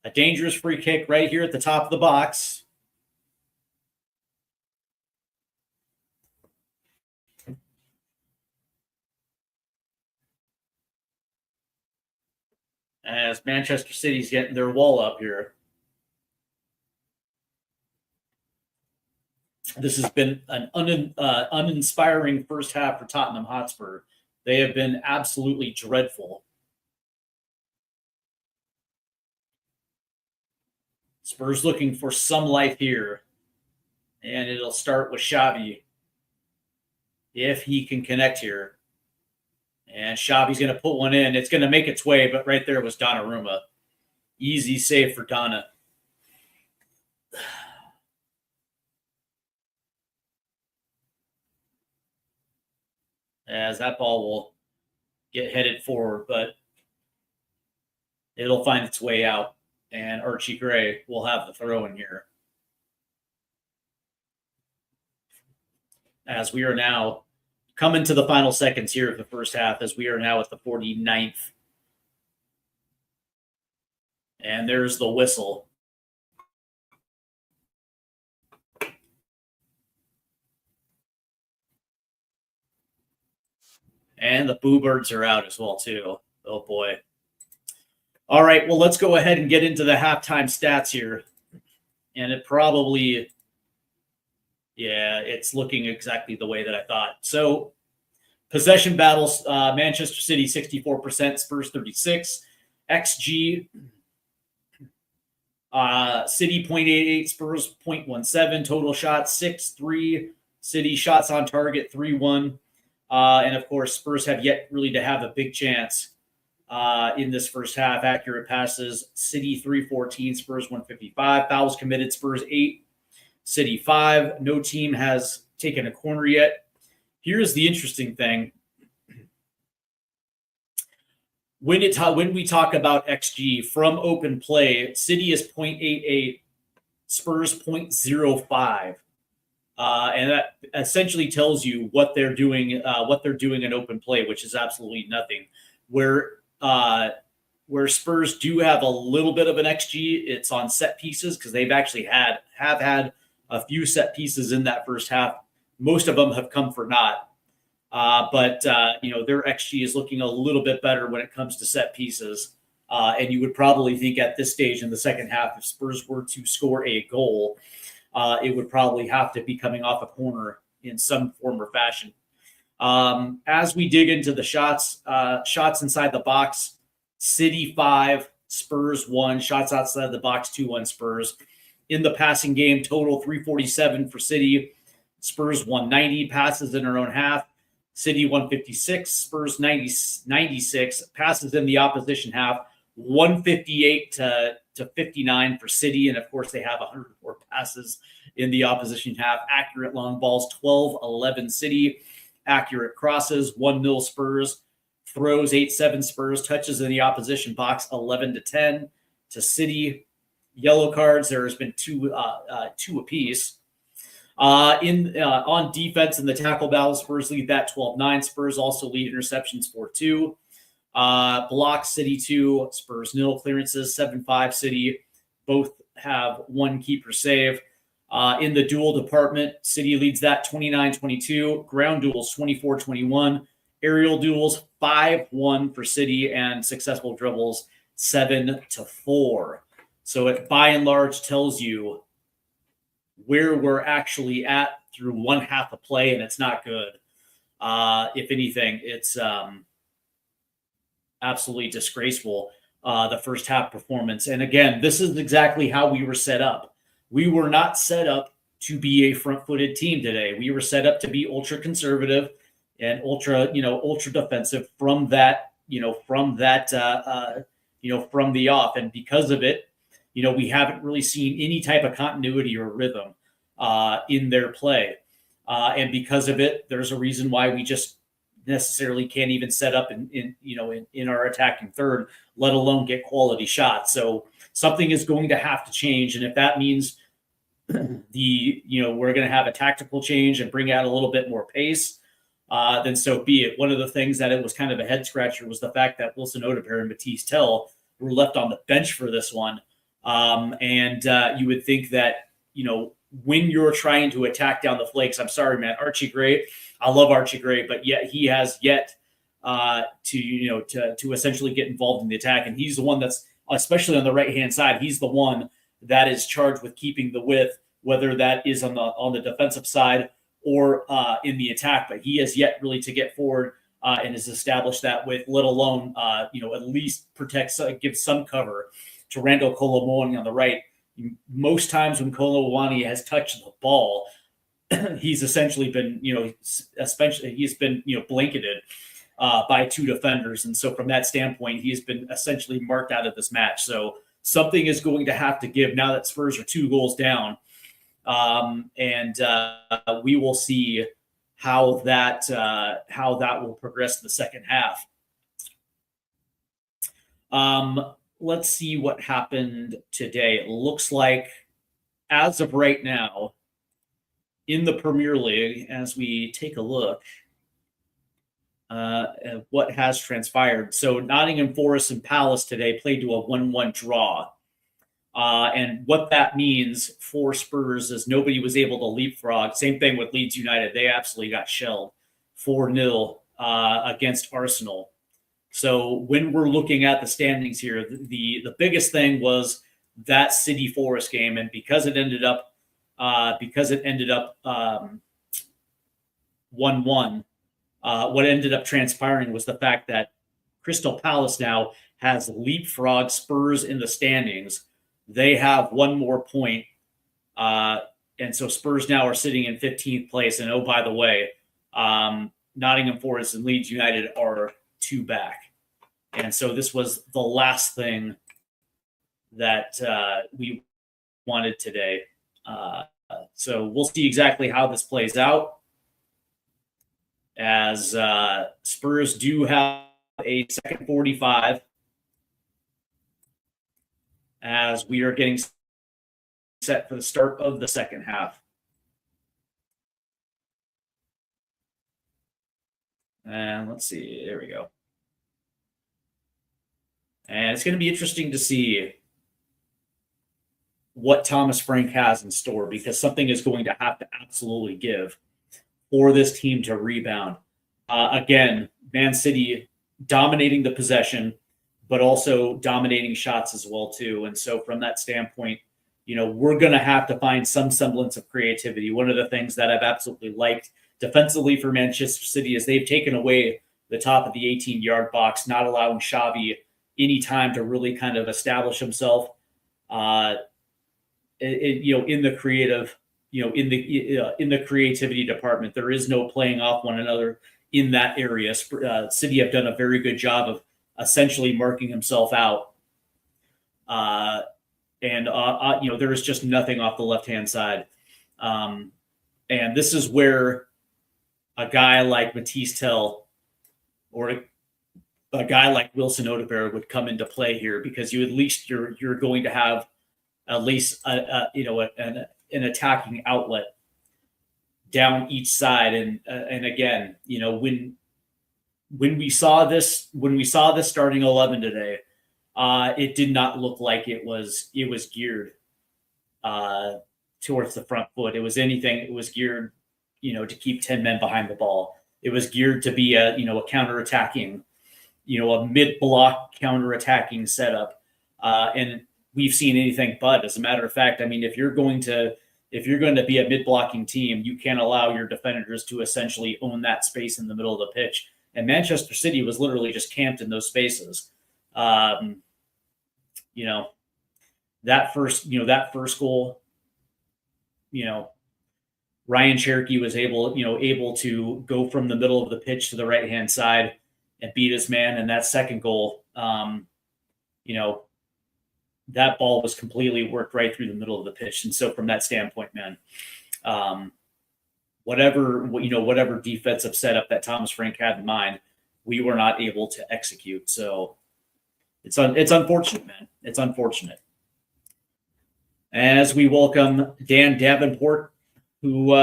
a dangerous free kick right here at the top of the box. As Manchester City's getting their wall up here. This has been an uninspiring first half for Tottenham Hotspur. They have been absolutely dreadful. Spurs looking for some life here. And it'll start with Xavi. If he can connect here. And Xavi's going to put one in. It's going to make its way, but right there was Donnarumma. Easy save for Donna. As that ball will get headed forward, but it'll find its way out. And Archie Gray will have the throw in here. As we are now coming to the final seconds here of the first half, as we are now at the 49th. And there's the whistle. And the Boo Birds are out as well, too. Oh, boy. All right, well, let's go ahead and get into the halftime stats here. And it probably, it's looking exactly the way that I thought. So, possession battles, Manchester City 64%, Spurs 36%. XG, City 0.88, Spurs 0.17. Total shots 6-3. City shots on target 3-1. And, of course, Spurs have yet really to have a big chance in this first half. Accurate passes, City 314, Spurs 155. Fouls committed, Spurs 8, City 5. No team has taken a corner yet. Here's the interesting thing. When we talk about XG from open play, City is 0.88, Spurs 0.05. And that essentially tells you what they're doing in open play, which is absolutely nothing. Where Spurs do have a little bit of an XG, it's on set pieces, because they've actually have had a few set pieces in that first half. Most of them have come for naught. But their XG is looking a little bit better when it comes to set pieces. And you would probably think at this stage in the second half, if Spurs were to score a goal, it would probably have to be coming off a corner in some form or fashion. As we dig into the shots inside the box, City 5, Spurs 1, shots outside the box 2-1 Spurs. In the passing game, total 347 for City, Spurs 190, passes in their own half. City 156, Spurs 96, passes in the opposition half, 158 to 59 for City. And of course, they have 104 passes in the opposition half. Accurate long balls, 12-11 City. Accurate crosses, 1-0 Spurs. Throws, 8-7 Spurs. Touches in the opposition box, 11-10 to City. Yellow cards, there has been two apiece. On defense in the tackle battle, Spurs lead that 12-9. Spurs also lead interceptions 4-2. Blocks, City 2, Spurs 0. Clearances 7-5 City. Both have one keeper save. In the duel department, City leads that 29-22. Ground duels 24-21. Aerial duels 5-1 for City, and successful dribbles 7-4. So it by and large tells you where we're actually at through one half of play, and it's not good. If anything, it's absolutely disgraceful, the first half performance. And again, this is exactly how we were set up. We were not set up to be a front-footed team today. We were set up to be ultra conservative and ultra defensive from the off. And because of it, we haven't really seen any type of continuity or rhythm in their play. And because of it, there's a reason why we just necessarily can't even set up in our attacking third, let alone get quality shots. So something is going to have to change. And if that means we're going to have a tactical change and bring out a little bit more pace, then so be it. One of the things that it was kind of a head scratcher was the fact that Wilson Odebear and Matisse Tell were left on the bench for this one. And you would think that, when you're trying to attack down the flakes, I'm sorry, man, Archie Gray, I love Archie Gray, but yet he has yet to essentially get involved in the attack. And he's the one that's, especially on the right-hand side, he's the one that is charged with keeping the width, whether that is on the defensive side or in the attack. But he has yet really to get forward and has established that with, let alone, at least give some cover to Randall Colomoni on the right. Most times when Colomoni has touched the ball, he's essentially been, blanketed by two defenders. And so from that standpoint, he's been essentially marked out of this match. So something is going to have to give now that Spurs are 2 goals down. And we will see how that will progress in the second half. Let's see what happened today. It looks like, as of right now, in the Premier League, as we take a look at what has transpired. So Nottingham Forest and Palace today played to a 1-1 draw. And what that means for Spurs is nobody was able to leapfrog. Same thing with Leeds United. They absolutely got shelled 4-0 against Arsenal. So when we're looking at the standings here, the biggest thing was that City Forest game, and because it ended up 1-1, what ended up transpiring was the fact that Crystal Palace now has leapfrogged Spurs in the standings. They have one more point, and so Spurs now are sitting in 15th place. And oh, by the way, Nottingham Forest and Leeds United are 2 back. And so this was the last thing that we wanted today. So we'll see exactly how this plays out, as Spurs do have a second 45 as we are getting set for the start of the second half. And let's see, there we go. And it's going to be interesting to see what Thomas Frank has in store, because something is going to have to absolutely give for this team to rebound. Again, Man City dominating the possession, but also dominating shots as well, too. And so from that standpoint, we're going to have to find some semblance of creativity. One of the things that I've absolutely liked defensively for Manchester City is they've taken away the top of the 18-yard box, not allowing Xavi any time to really kind of establish himself in the creative, in the creativity department. There is no playing off one another in that area. City have done a very good job of essentially marking himself out. There is just nothing off the left-hand side. And this is where a guy like Matisse Tell or a guy like Wilson Odebear would come into play here, because you're going to have at least an attacking outlet down each side. And again, when we saw this starting 11 today, it did not look like it was geared towards the front foot. It was geared, to keep 10 men behind the ball. It was geared to be a counterattacking, a mid-block counterattacking setup, and we've seen anything but. As a matter of fact, I mean, if you're going to be a mid-blocking team, you can't allow your defenders to essentially own that space in the middle of the pitch. And Manchester City was literally just camped in those spaces. That first goal, Ryan Cherokee was able to go from the middle of the pitch to the right-hand side and beat his man. And that second goal, that ball was completely worked right through the middle of the pitch. And so from that standpoint, man, whatever defensive setup that Thomas Frank had in mind, we were not able to execute. So it's unfortunate, man. It's unfortunate. As we welcome Dan Davenport, who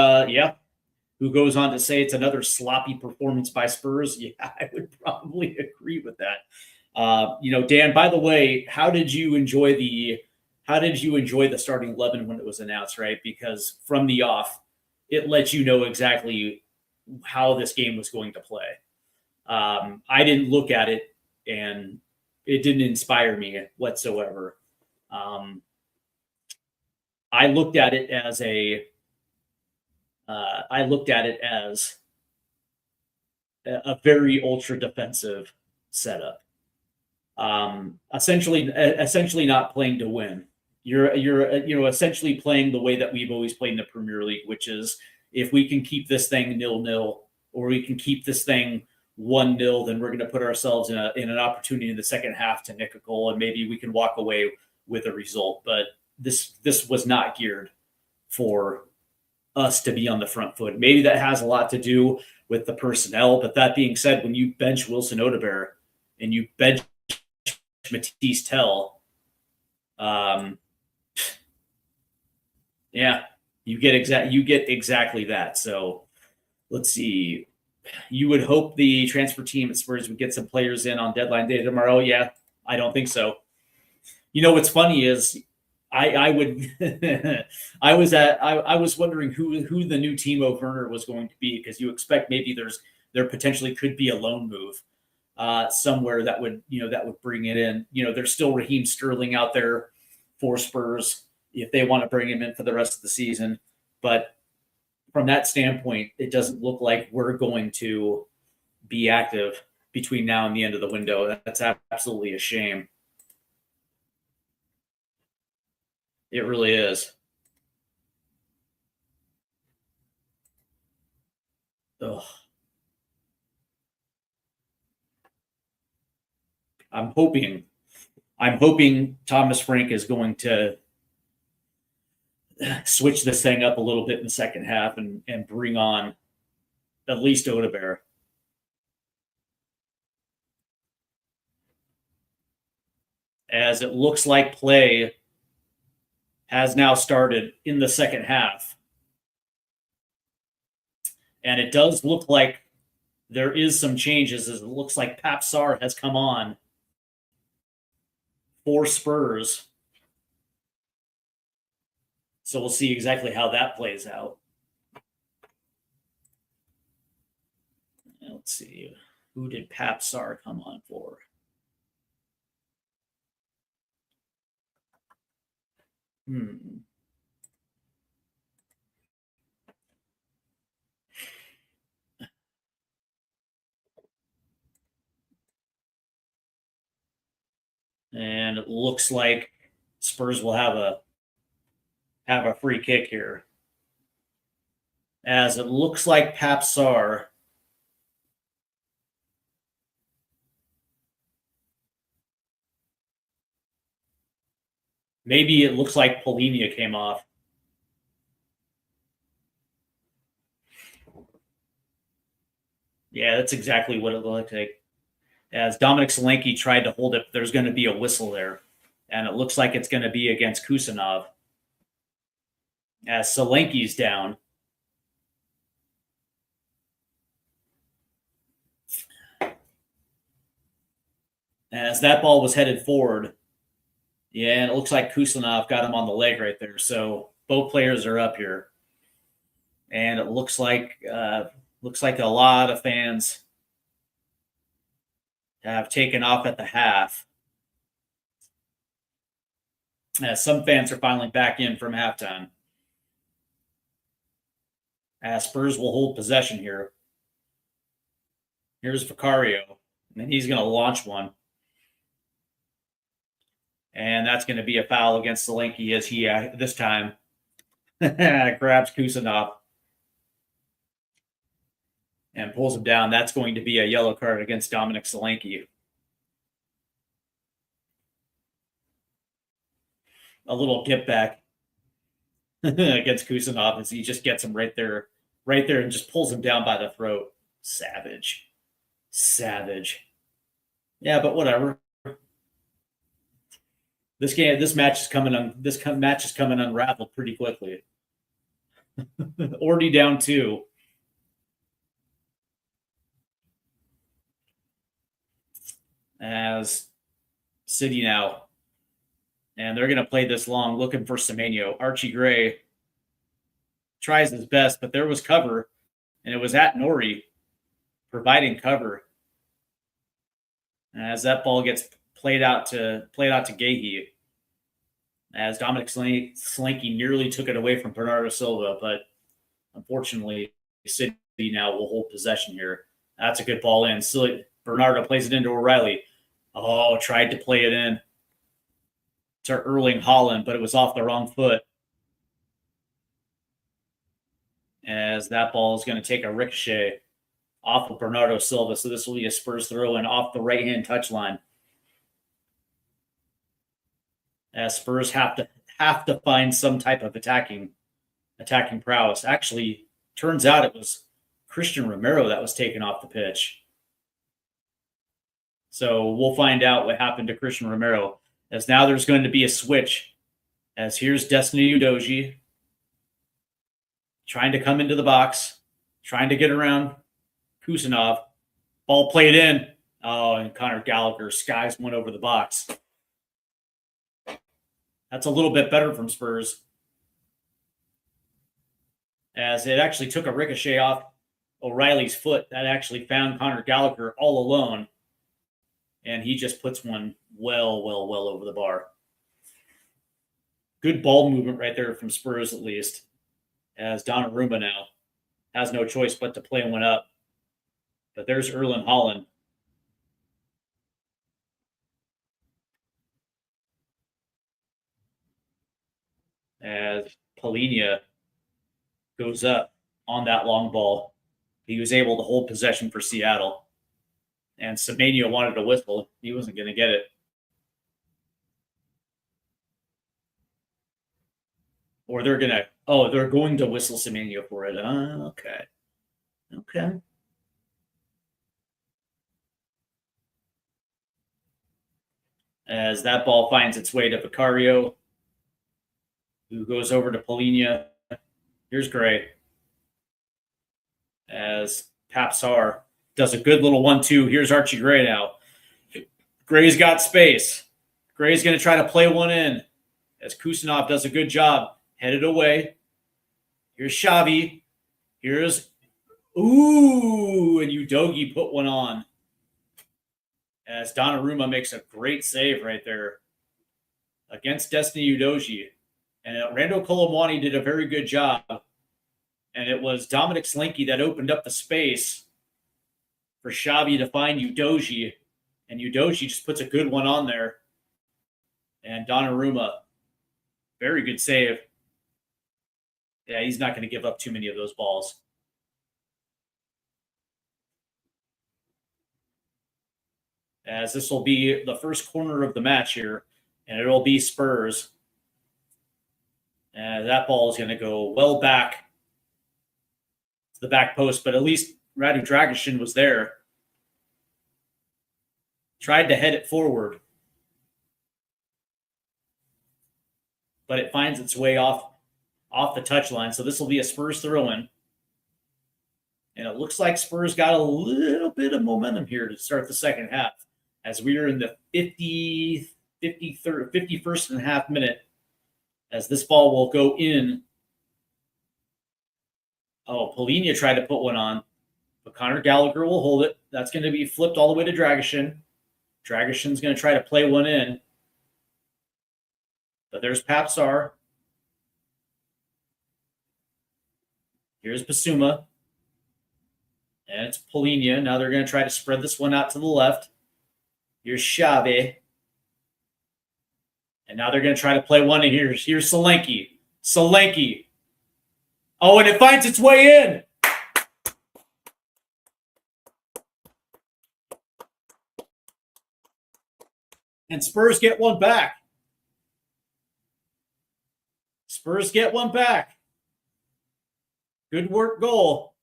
goes on to say it's another sloppy performance by Spurs. Yeah, I would probably agree with that. Dan, by the way, how did you enjoy the starting 11 when it was announced, right? Because from the off, it let you know exactly how this game was going to play. I didn't look at it, and it didn't inspire me whatsoever. I looked at it as a very ultra defensive setup. Essentially not playing to win. You're essentially playing the way that we've always played in the Premier League, which is if we can keep this thing 0-0 or we can keep this thing 1-0, then we're going to put ourselves in an opportunity in the second half to nick a goal, and maybe we can walk away with a result. But this was not geared for us to be on the front foot. Maybe that has a lot to do with the personnel. But that being said, when you bench Wilson Odebear and you bench Matisse Tell, you get exactly that. So let's see. You would hope the transfer team at Spurs would get some players in on deadline day tomorrow. Yeah, I don't think so. What's funny is I was wondering who the new Timo Werner was going to be, because you expect maybe there potentially could be a loan move somewhere that would bring it in. There's still Raheem Sterling out there for Spurs if they want to bring him in for the rest of the season. But from that standpoint, it doesn't look like we're going to be active between now and the end of the window. That's absolutely a shame. It really is. Ugh. I'm hoping Thomas Frank is going to switch this thing up a little bit in the second half and bring on at least Odebear. As it looks like play has now started in the second half. And it does look like there is some changes, as it looks like Pap Sarr has come on for Spurs. So we'll see exactly how that plays out. Let's see. Who did Pap Sarr come on for? And it looks like Spurs will have a free kick here. As it looks like Pap Sarr maybe it looks like Polinia came off. Yeah, that's exactly what it looked like. As Dominic Solanke tried to hold it, there's going to be a whistle there. And it looks like it's going to be against Kusanov. As Solanke's down. As that ball was headed forward. Yeah, and it looks like Kusanov got him on the leg right there. So both players are up here. And it looks like Looks like a lot of fans have taken off at the half. Some fans are finally back in from halftime. Spurs will hold possession here. Here's Vicario, and then he's going to launch one. And that's going to be a foul against Solanke as he, this time, grabs Kusanov and pulls him down. That's going to be a yellow card against Dominic Solanke. A little get back against Kusanov as he just gets him right there, and just pulls him down by the throat. Savage. Yeah, but whatever. This match is coming unraveled pretty quickly. Already down 2. As City now. And they're going to play this long, looking for Semenyo. Archie Gray tries his best, but there was cover, and it was at Nori providing cover. As that ball gets played out to Gahey, as Dominic Solanke nearly took it away from Bernardo Silva, but unfortunately, City now will hold possession here. That's a good ball in. Bernardo plays it into O'Reilly. Oh, tried to play it in to Erling Haaland, but it was off the wrong foot. As that ball is going to take a ricochet off of Bernardo Silva. So this will be a Spurs throw-in off the right-hand touchline. As Spurs have to find some type of attacking prowess. Actually, turns out it was Christian Romero that was taken off the pitch. So we'll find out what happened to Christian Romero. As now there's going to be a switch. As here's Destiny Udogie trying to come into the box, trying to get around Kusanov. Ball played in. Oh, and Connor Gallagher skies one over the box. That's a little bit better from Spurs. As it actually took a ricochet off O'Reilly's foot that actually found Connor Gallagher all alone. And he just puts one well over the bar. Good ball movement right there from Spurs, at least. As Donnarumma now has no choice but to play one up. But there's Erling Haaland. As Polinia goes up on that long ball. He was able to hold possession for Seattle. And Semenyo wanted a whistle. He wasn't going to get it. Or they're going to whistle Semenyo for it. Okay. As that ball finds its way to Vicario, who goes over to Polinia. Here's Gray. As Papsar does a good little 1-2. Here's Archie Gray now. Gray's got space. Gray's going to try to play one in. As Kusanov does a good job. Headed away. Here's Xavi. And Udogie put one on. As Donnarumma makes a great save right there against Destiny Udogie. And Rando Colomwani did a very good job. And it was Dominic Solanke that opened up the space for Xavi to find Udogie. And Udogie just puts a good one on there. And Donnarumma, very good save. Yeah, he's not going to give up too many of those balls. As this will be the first corner of the match here, and it'll be Spurs. And that ball is going to go well back to the back post, but at least Radu Dragusin was there. Tried to head it forward. But it finds its way off the touchline. So this will be a Spurs throw-in. And it looks like Spurs got a little bit of momentum here to start the second half. As we are in the 51st and a half minute. As this ball will go in. Oh, Polinia tried to put one on. But Conor Gallagher will hold it. That's going to be flipped all the way to Dragishin. Dragishin's going to try to play one in. But there's Papsar. Here's Basuma. And it's Polinia. Now they're going to try to spread this one out to the left. Here's Xavi. And now they're going to try to play one in here. Here's Solanke. Solanke. Oh, and it finds its way in. And Spurs get one back. Spurs get one back. Good work goal.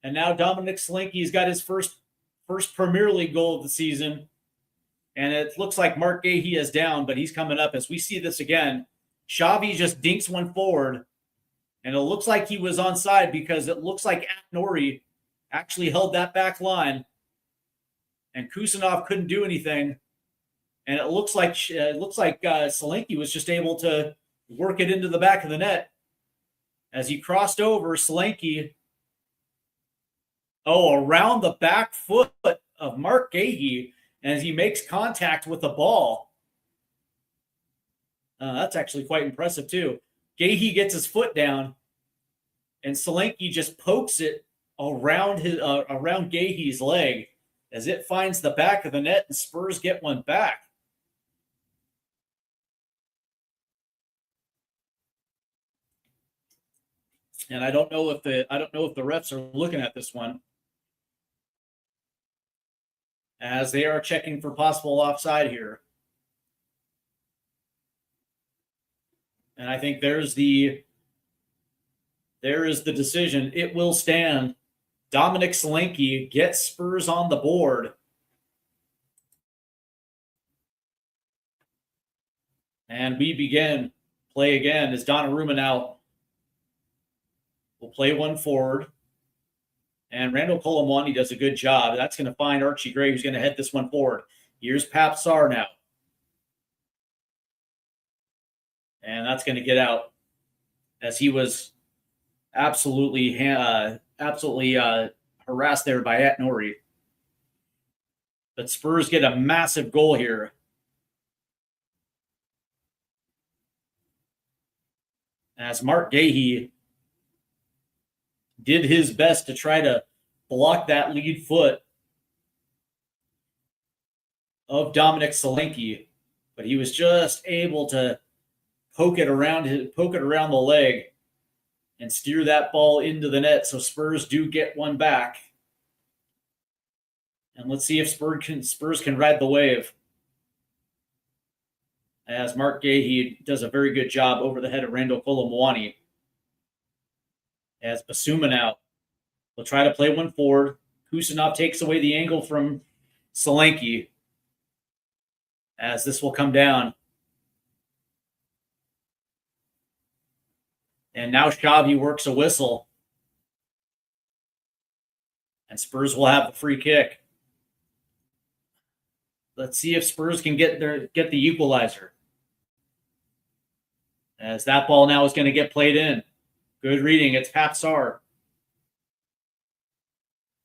And now Dominic Solanke's got his first Premier League goal of the season. And it looks like Mark Gahey is down, but he's coming up as we see this again. Xavi just dinks one forward. And it looks like he was onside because it looks like Nori actually held that back line. And Kusanov couldn't do anything. And it looks like Solanke was just able to work it into the back of the net. As he crossed over, Solanke, around the back foot of Mark Gahey, as he makes contact with the ball. That's actually quite impressive, too. Gahey gets his foot down, and Solanke just pokes it around Gahey's leg as it finds the back of the net, and Spurs get one back. And I don't know if the refs are looking at this one, as they are checking for possible offside here. And I think there is the decision. It will stand. Dominic Solanke gets Spurs on the board. And we begin play again as Donnarumma now will play one forward. And Randall Colomwani does a good job. That's going to find Archie Gray, who's going to head this one forward. Here's Papsar now. And that's going to get out as he was absolutely harassed there by Atnori. But Spurs get a massive goal here. As Mark Gahey did his best to try to block that lead foot of Dominic Solanke, but he was just able to poke it around the leg and steer that ball into the net. So Spurs do get one back. And let's see if Spurs can ride the wave. As Mark Gahey does a very good job over the head of Randall Colomwani. As Basuma now will try to play one forward. Kusanov takes away the angle from Solanke. As this will come down. And now Xavi works a whistle. And Spurs will have the free kick. Let's see if Spurs can get the equalizer. As that ball now is going to get played in. Good reading. It's Papsar.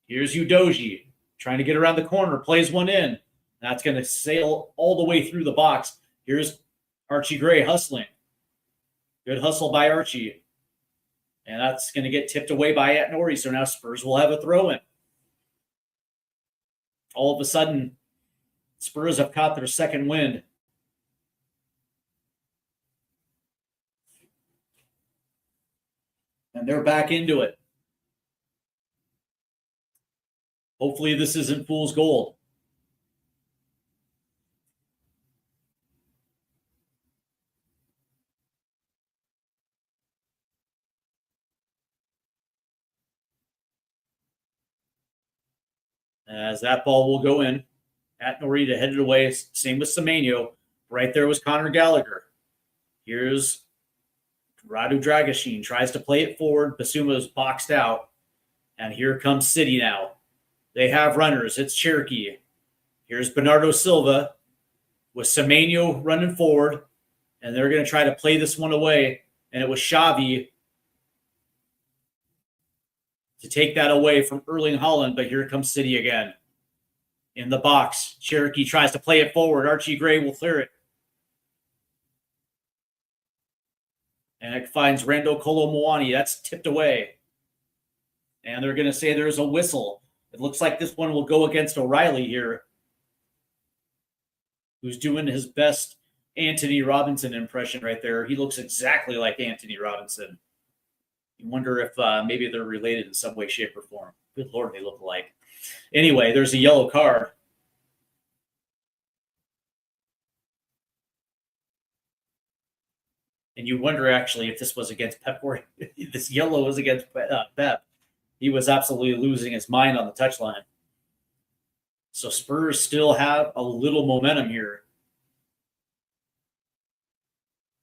Here's Udoji trying to get around the corner. Plays one in. That's going to sail all the way through the box. Here's Archie Gray hustling. Good hustle by Archie. And that's going to get tipped away by Atnori. So now Spurs will have a throw in. All of a sudden, Spurs have caught their second wind. And they're back into it. Hopefully this isn't fool's gold. As that ball will go in. Atnori headed away. Same with Semenyo. Right there was Conor Gallagher. Here's Radu Dragishin. Tries to play it forward. Basuma is boxed out. And here comes City now. They have runners. It's Cherokee. Here's Bernardo Silva with Semenyo running forward. And they're going to try to play this one away. And it was Xavi. to take that away from Erling Haaland, but here comes City again. In the box, Cherokee tries to play it forward. Archie Gray will clear it. And it finds Rando Kolomoani. That's tipped away. And they're going to say there's a whistle. It looks like this one will go against O'Reilly here, who's doing his best Anthony Robinson impression right there. He looks exactly like Anthony Robinson. You wonder if maybe they're related in some way, shape, or form. Good Lord, they look alike. Anyway, there's a yellow card. And you wonder, actually, if this was against Pep or this yellow was against Pep. He was absolutely losing his mind on the touchline. So Spurs still have a little momentum here.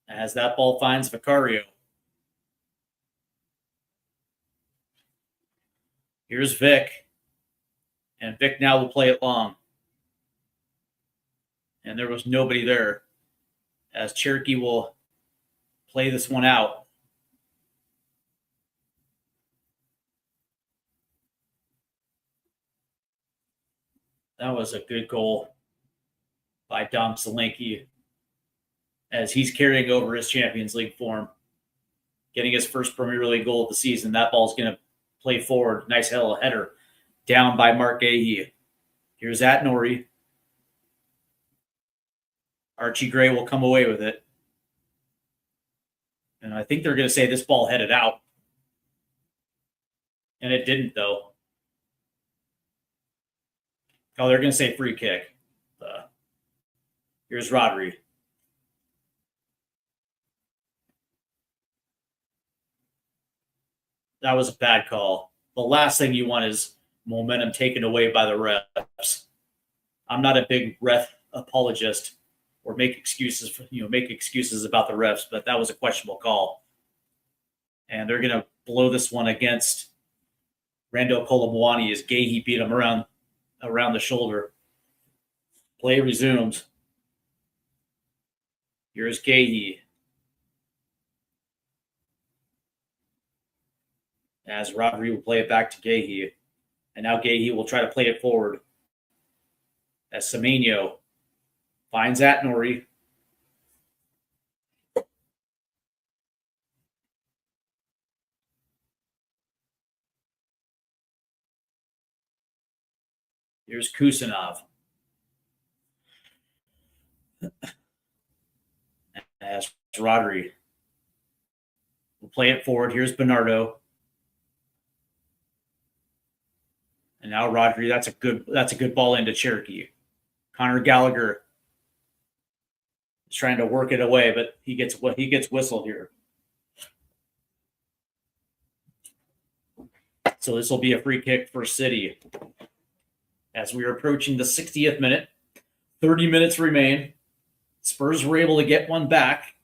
As that ball finds Vicario. Here's Vic. And Vic now will play it long. And there was nobody there. As Cherokee will play this one out. That was a good goal by Dom Solanke as he's carrying over his Champions League form, getting his first Premier League goal of the season. That ball's going to play forward. Nice header down by Mark Gahey. Here's Atnori. Archie Gray will come away with it. And I think they're going to say this ball headed out. And it didn't, though. Oh, they're going to say free kick. Here's Rodri. That was a bad call. The last thing you want is momentum taken away by the refs. I'm not a big ref apologist or make excuses about the refs, but that was a questionable call. And they're going to blow this one against Rando Kolomoani as Gahey beat him around the shoulder. Play resumes. Here's Gahey. As Rodri will play it back to Gahey. And now Gahey will try to play it forward. As Semenyo finds Atnori. Here's Kusanov. As Rodri will play it forward. Here's Bernardo. And now Rodri, that's a good ball into Cherokee. Conor Gallagher is trying to work it away, but he gets whistled here. So this will be a free kick for City. As we are approaching the 60th minute, 30 minutes remain. Spurs were able to get one back,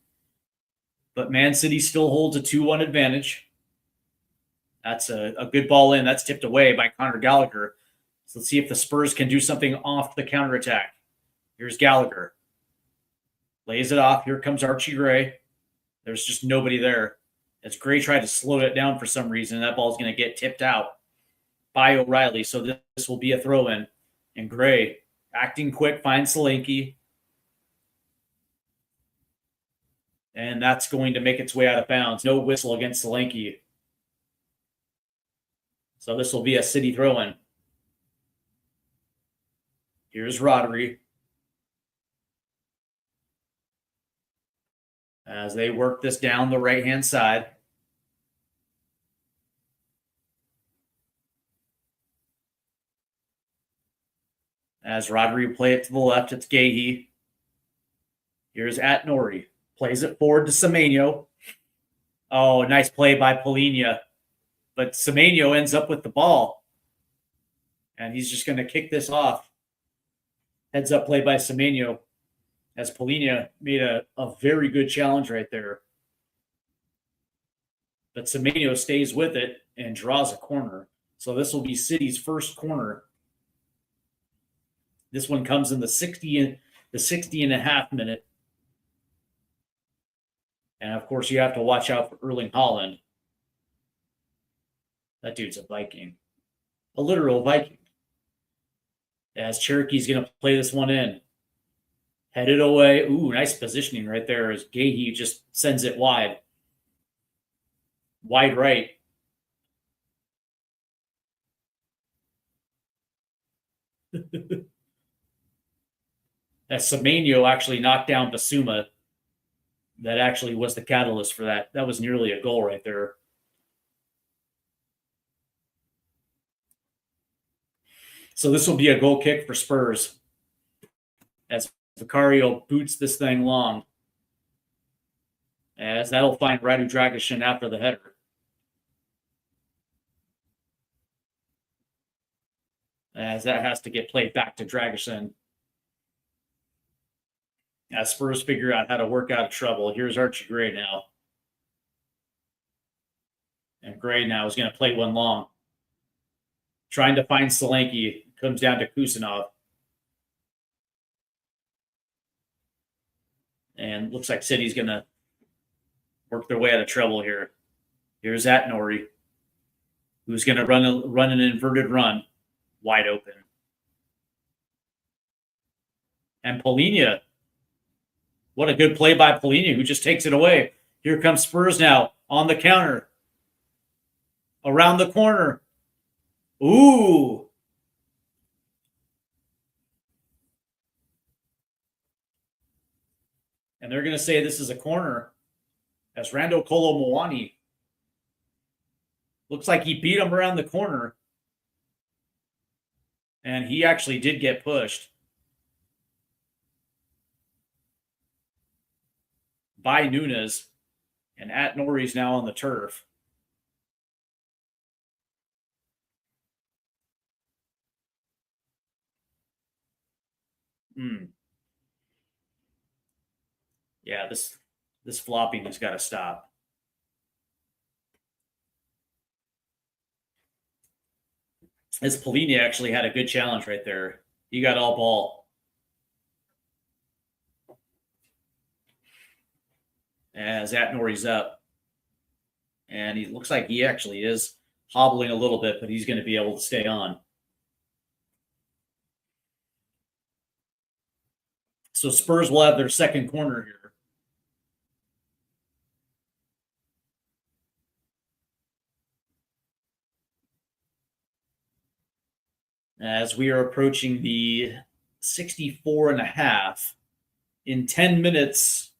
but Man City still holds a 2-1 advantage. That's a good ball in. That's tipped away by Conor Gallagher. So let's see if the Spurs can do something off the counterattack. Here's Gallagher. Lays it off. Here comes Archie Gray. There's just nobody there. As Gray tried to slow it down for some reason, that ball's going to get tipped out by O'Reilly. So this will be a throw-in. And Gray, acting quick, finds Solanke. And that's going to make its way out of bounds. No whistle against Solanke. So this will be a City throw-in. Here's Rodri. As they work this down the right-hand side. As Rodri play it to the left, it's Gahey. Here's Atnori. Plays it forward to Semenyo. Oh, nice play by Polina. But Semenyo ends up with the ball. And he's just going to kick this off. Heads up play by Semenyo. As Polina made a very good challenge right there. But Semenyo stays with it and draws a corner. So this will be City's first corner. This one comes in the 60 and a half minute. And of course, you have to watch out for Erling Haaland. That dude's a Viking. A literal Viking. As Cherokee's going to play this one in. Headed away. Ooh, nice positioning right there as Gahey just sends it wide. Wide right. As Semenyo actually knocked down Basuma. That actually was the catalyst for that. That was nearly a goal right there. So this will be a goal kick for Spurs. As Vicario boots this thing long. As that'll find Radu Dragic after the header. As that has to get played back to Dragic. As Spurs figure out how to work out of trouble. Here's Archie Gray now. And Gray now is going to play one long. Trying to find Solanke. Comes down to Kusanov. And looks like City's going to work their way out of trouble here. Here's Atnori, who's going to run an inverted run. Wide open. And Polinia. What a good play by Polinia, who just takes it away. Here comes Spurs now on the counter. Around the corner. Ooh. And they're going to say this is a corner as Rando Kolo Moani. Looks like he beat him around the corner. And he actually did get pushed by Nunes. And Atnori's now on the turf. Yeah, this flopping has got to stop. This Polini actually had a good challenge right there. He got all ball. As Atnori's up. And he looks like he actually is hobbling a little bit, but he's going to be able to stay on. So Spurs will have their second corner here. As we are approaching the 64 and a half, in 10 minutes,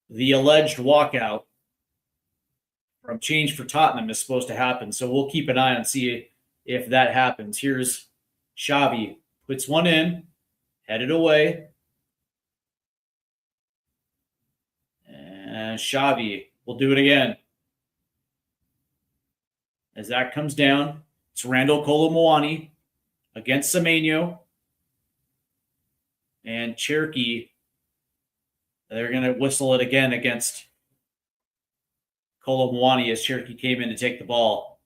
the alleged walkout from Change for Tottenham is supposed to happen. So we'll keep an eye on see if that happens. Here's Xavi, puts one in, headed away. And Xavi will do it again. As that comes down, it's Randall Kolomoani against Semenyo. And Cherokee, they're going to whistle it again against Kolomoani as Cherokee came in to take the ball.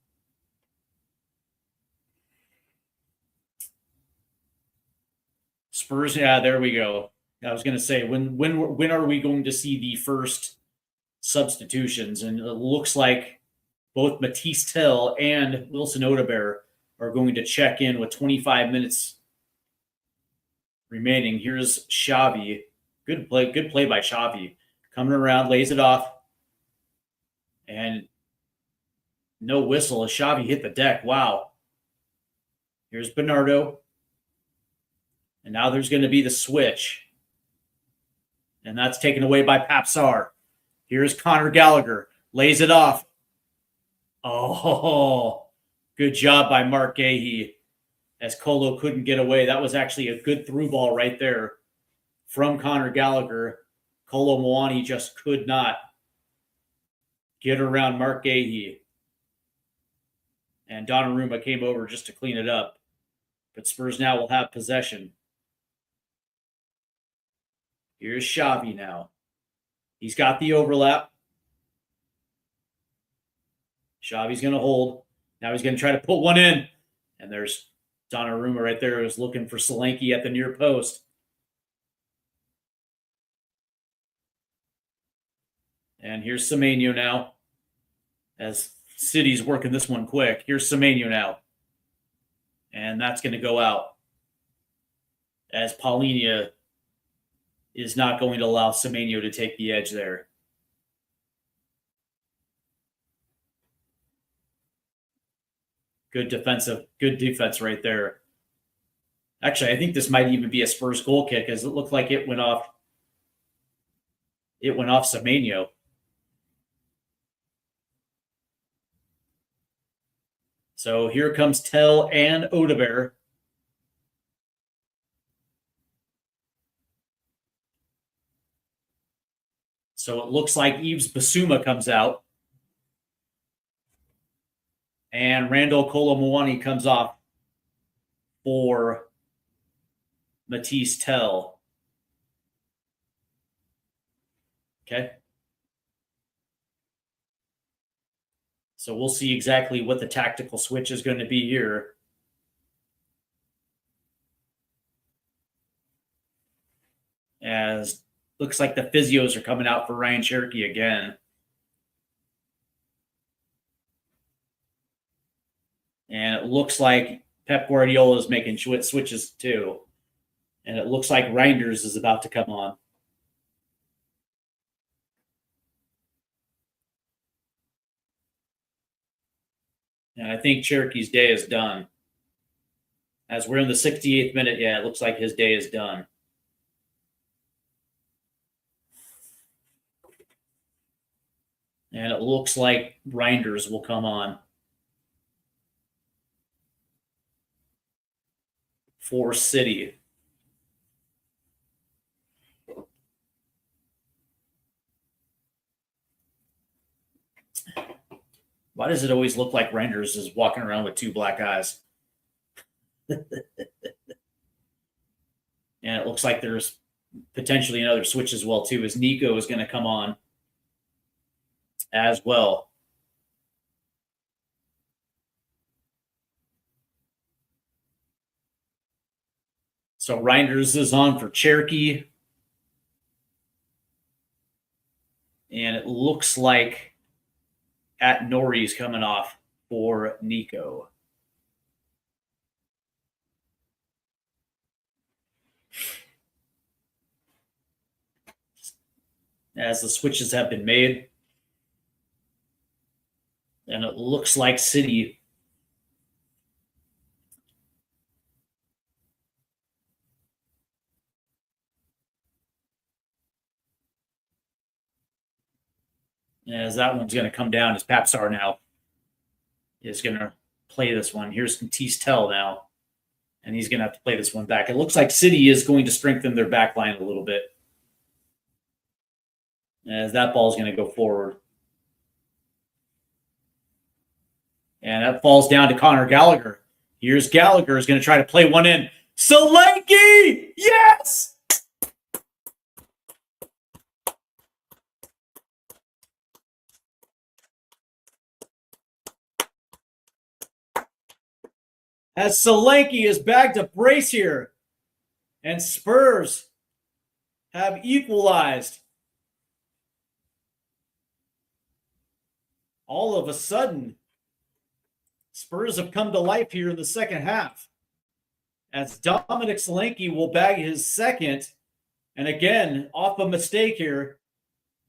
Spurs, yeah, there we go. I was going to say, when are we going to see the first substitutions? And it looks like both Matisse Tell and Wilson Odebear are going to check in with 25 minutes remaining. Here's Xavi. Good play by Xavi. Coming around, lays it off. And no whistle as Xavi hit the deck. Wow. Here's Bernardo. And now there's going to be the switch. And that's taken away by Papsar. Here's Connor Gallagher. Lays it off. Oh, good job by Mark Gahey as Colo couldn't get away. That was actually a good through ball right there from Connor Gallagher. Kolo Moani just could not get around Mark Gahey. And Donnarumma came over just to clean it up. But Spurs now will have possession. Here's Xavi now. He's got the overlap. Xavi's going to hold. Now he's going to try to put one in. And there's Donnarumma right there who's looking for Solanke at the near post. And here's Semenyo now as City's working this one quick. Here's Semenyo now. And that's going to go out, as Paulinia is not going to allow Semenyo to take the edge there. Good defense right there. Actually, I think this might even be a Spurs goal kick, as it looked like it went off. It went off Semenyo. So here comes Tell and Odebear. So it looks like Yves Basuma comes out. And Randall Colomwani comes off for Matisse Tell. Okay. So we'll see exactly what the tactical switch is going to be here. As looks like the physios are coming out for Ryan Cherokee again. And it looks like Pep Guardiola is making switches too. And it looks like Reinders is about to come on. And I think Cherokee's day is done. As we're in the 68th minute, yeah, it looks like his day is done. And it looks like Reinders will come on for City. Why does it always look like Reinders is walking around with two black eyes? And it looks like there's potentially another switch as well, too, as Nico is going to come on as well. So Reinders is on for Cherokee. And it looks like at Nori's coming off for Nico. As the switches have been made. And it looks like City as that one's going to come down as Papsar now is going to play this one. Here's Matisse Tell now, and he's going to have to play this one back. It looks like City is going to strengthen their back line a little bit as that ball is going to go forward. And that falls down to Connor Gallagher. Here's Gallagher is going to try to play one in. Solanke! Yes! As Solanke is bagged a brace here. And Spurs have equalized. All of a sudden, Spurs have come to life here in the second half. As Dominic Solanke will bag his second. And again, off a mistake here.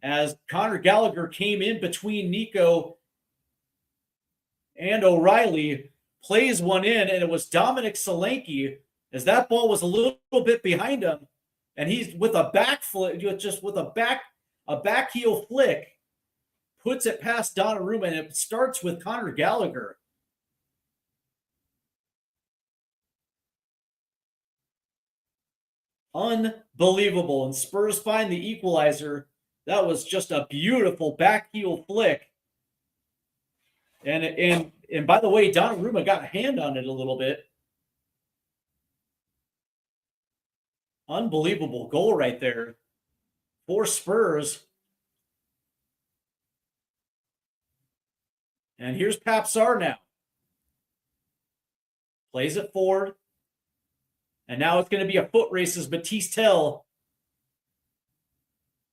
As Connor Gallagher came in between Nico and O'Reilly. Plays one in, and it was Dominic Solanke, as that ball was a little bit behind him, and he's with a back flick, just with a back heel flick, puts it past Donnarumma, and it starts with Connor Gallagher. Unbelievable, and Spurs find the equalizer. That was just a beautiful back heel flick. And by the way, Donnarumma got a hand on it a little bit. Unbelievable goal right there for Spurs. And here's Papsar now. Plays it forward. And now it's going to be a foot race as Matisse Tell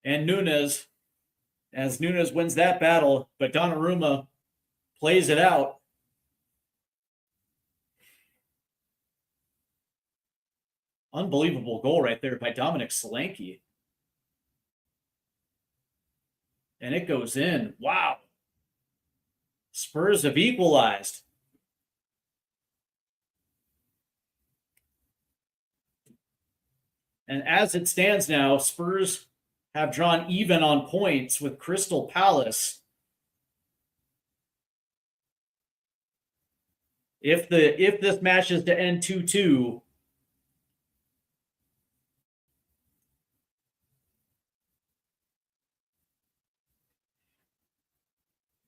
and Nunes. As Nunes wins that battle, but Donnarumma plays it out. Unbelievable goal right there by Dominic Solanke. And it goes in. Wow. Spurs have equalized. And as it stands now, Spurs have drawn even on points with Crystal Palace. If this match is to end 2-2,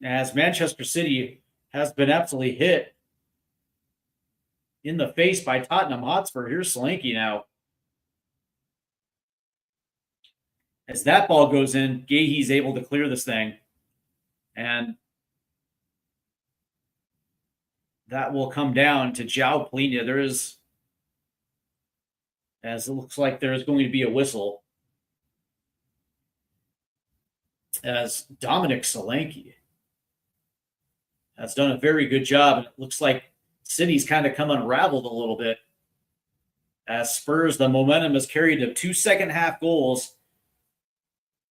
as Manchester City has been absolutely hit in the face by Tottenham Hotspur. Here's Solanke now. As that ball goes in, Gahey's able to clear this thing. And that will come down to João Palhinha. There is, as it looks like there's going to be a whistle, as Dominic Solanke has done a very good job. And it looks like City's kind of come unraveled a little bit. As Spurs, the momentum is carried to 2 second-half goals.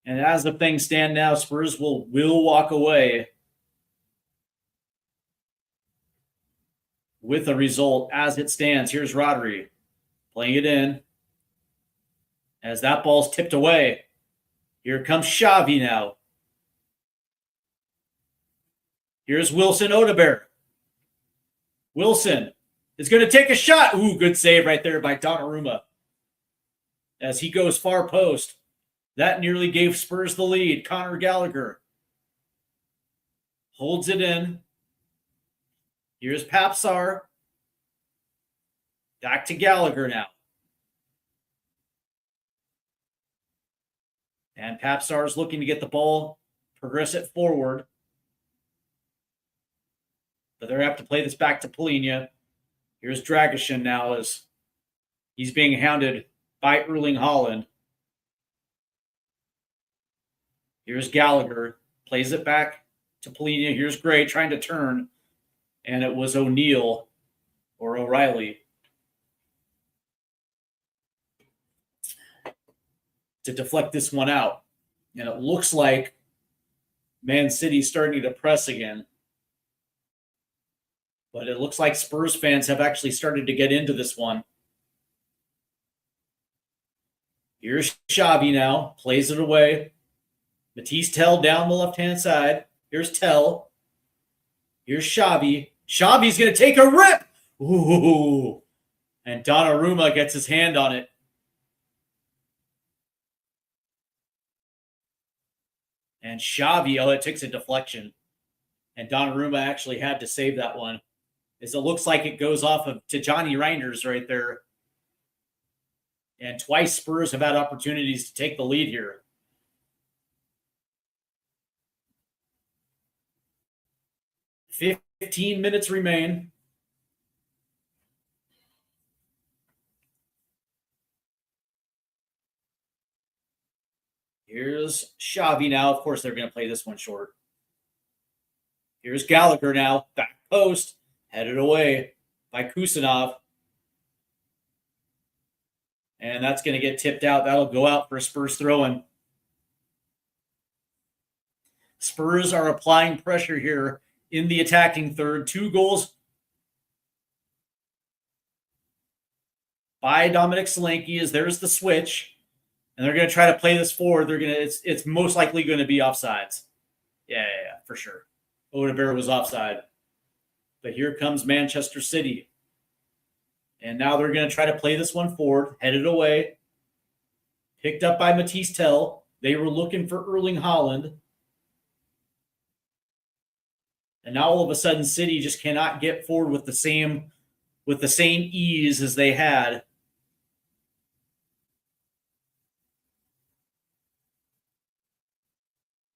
And as the things stand now, Spurs will walk away with a result as it stands. Here's Rodri playing it in. As that ball's tipped away, here comes Xavi now. Here's Wilson Odobert. Wilson is going to take a shot. Ooh, good save right there by Donnarumma. As he goes far post. That nearly gave Spurs the lead. Conor Gallagher holds it in. Here's Papsar. Back to Gallagher now. And Papsar is looking to get the ball, progress it forward. But they're going to have to play this back to Palhinha. Here's Dragusin now as he's being hounded by Erling Haaland. Here's Gallagher. Plays it back to Palhinha. Here's Gray trying to turn. And it was O'Neill or O'Reilly to deflect this one out. And it looks like Man City's starting to press again. But it looks like Spurs fans have actually started to get into this one. Here's Xavi now. Plays it away. Matisse Tell down the left-hand side. Here's Tell. Here's Xavi. Xavi's going to take a rip. Ooh. And Donnarumma gets his hand on it. And Xavi, it takes a deflection. And Donnarumma actually had to save that one. As it looks like it goes off of to Johnny Reinders right there. And twice Spurs have had opportunities to take the lead here. – 15 minutes remain. Here's Xavi now. Of course, they're going to play this one short. Here's Gallagher now. Back post. Headed away by Kusanov. And that's going to get tipped out. That'll go out for a Spurs throw-in. Spurs are applying pressure here in the attacking third. 2 goals by Dominic Solanke as there's the switch. And they're going to try to play this forward. It's most likely going to be offsides. Yeah, for sure. Odobert was offside. But here comes Manchester City. And now they're going to try to play this one forward, headed away. Picked up by Matisse Tell. They were looking for Erling Haaland. And now all of a sudden, City just cannot get forward with the same ease as they had.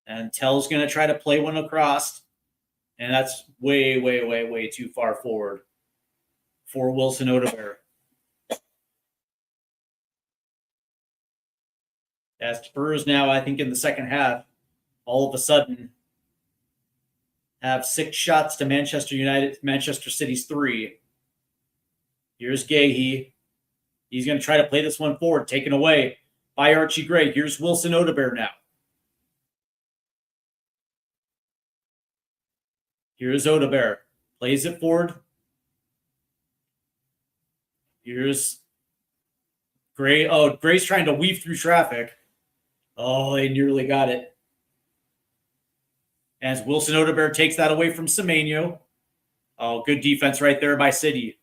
And Tell's going to try to play one across. And that's way, way, way, way too far forward for Wilson Odobert. As Spurs now, I think in the second half, all of a sudden have 6 shots to Manchester City's 3. Here's Gahey. He's going to try to play this one forward, taken away by Archie Gray. Here's Wilson Odobert now. Here's Odobert. Plays it forward. Here's Gray. Oh, Gray's trying to weave through traffic. Oh, they nearly got it. As Wilson Odobert takes that away from Semenyo. Oh, good defense right there by City.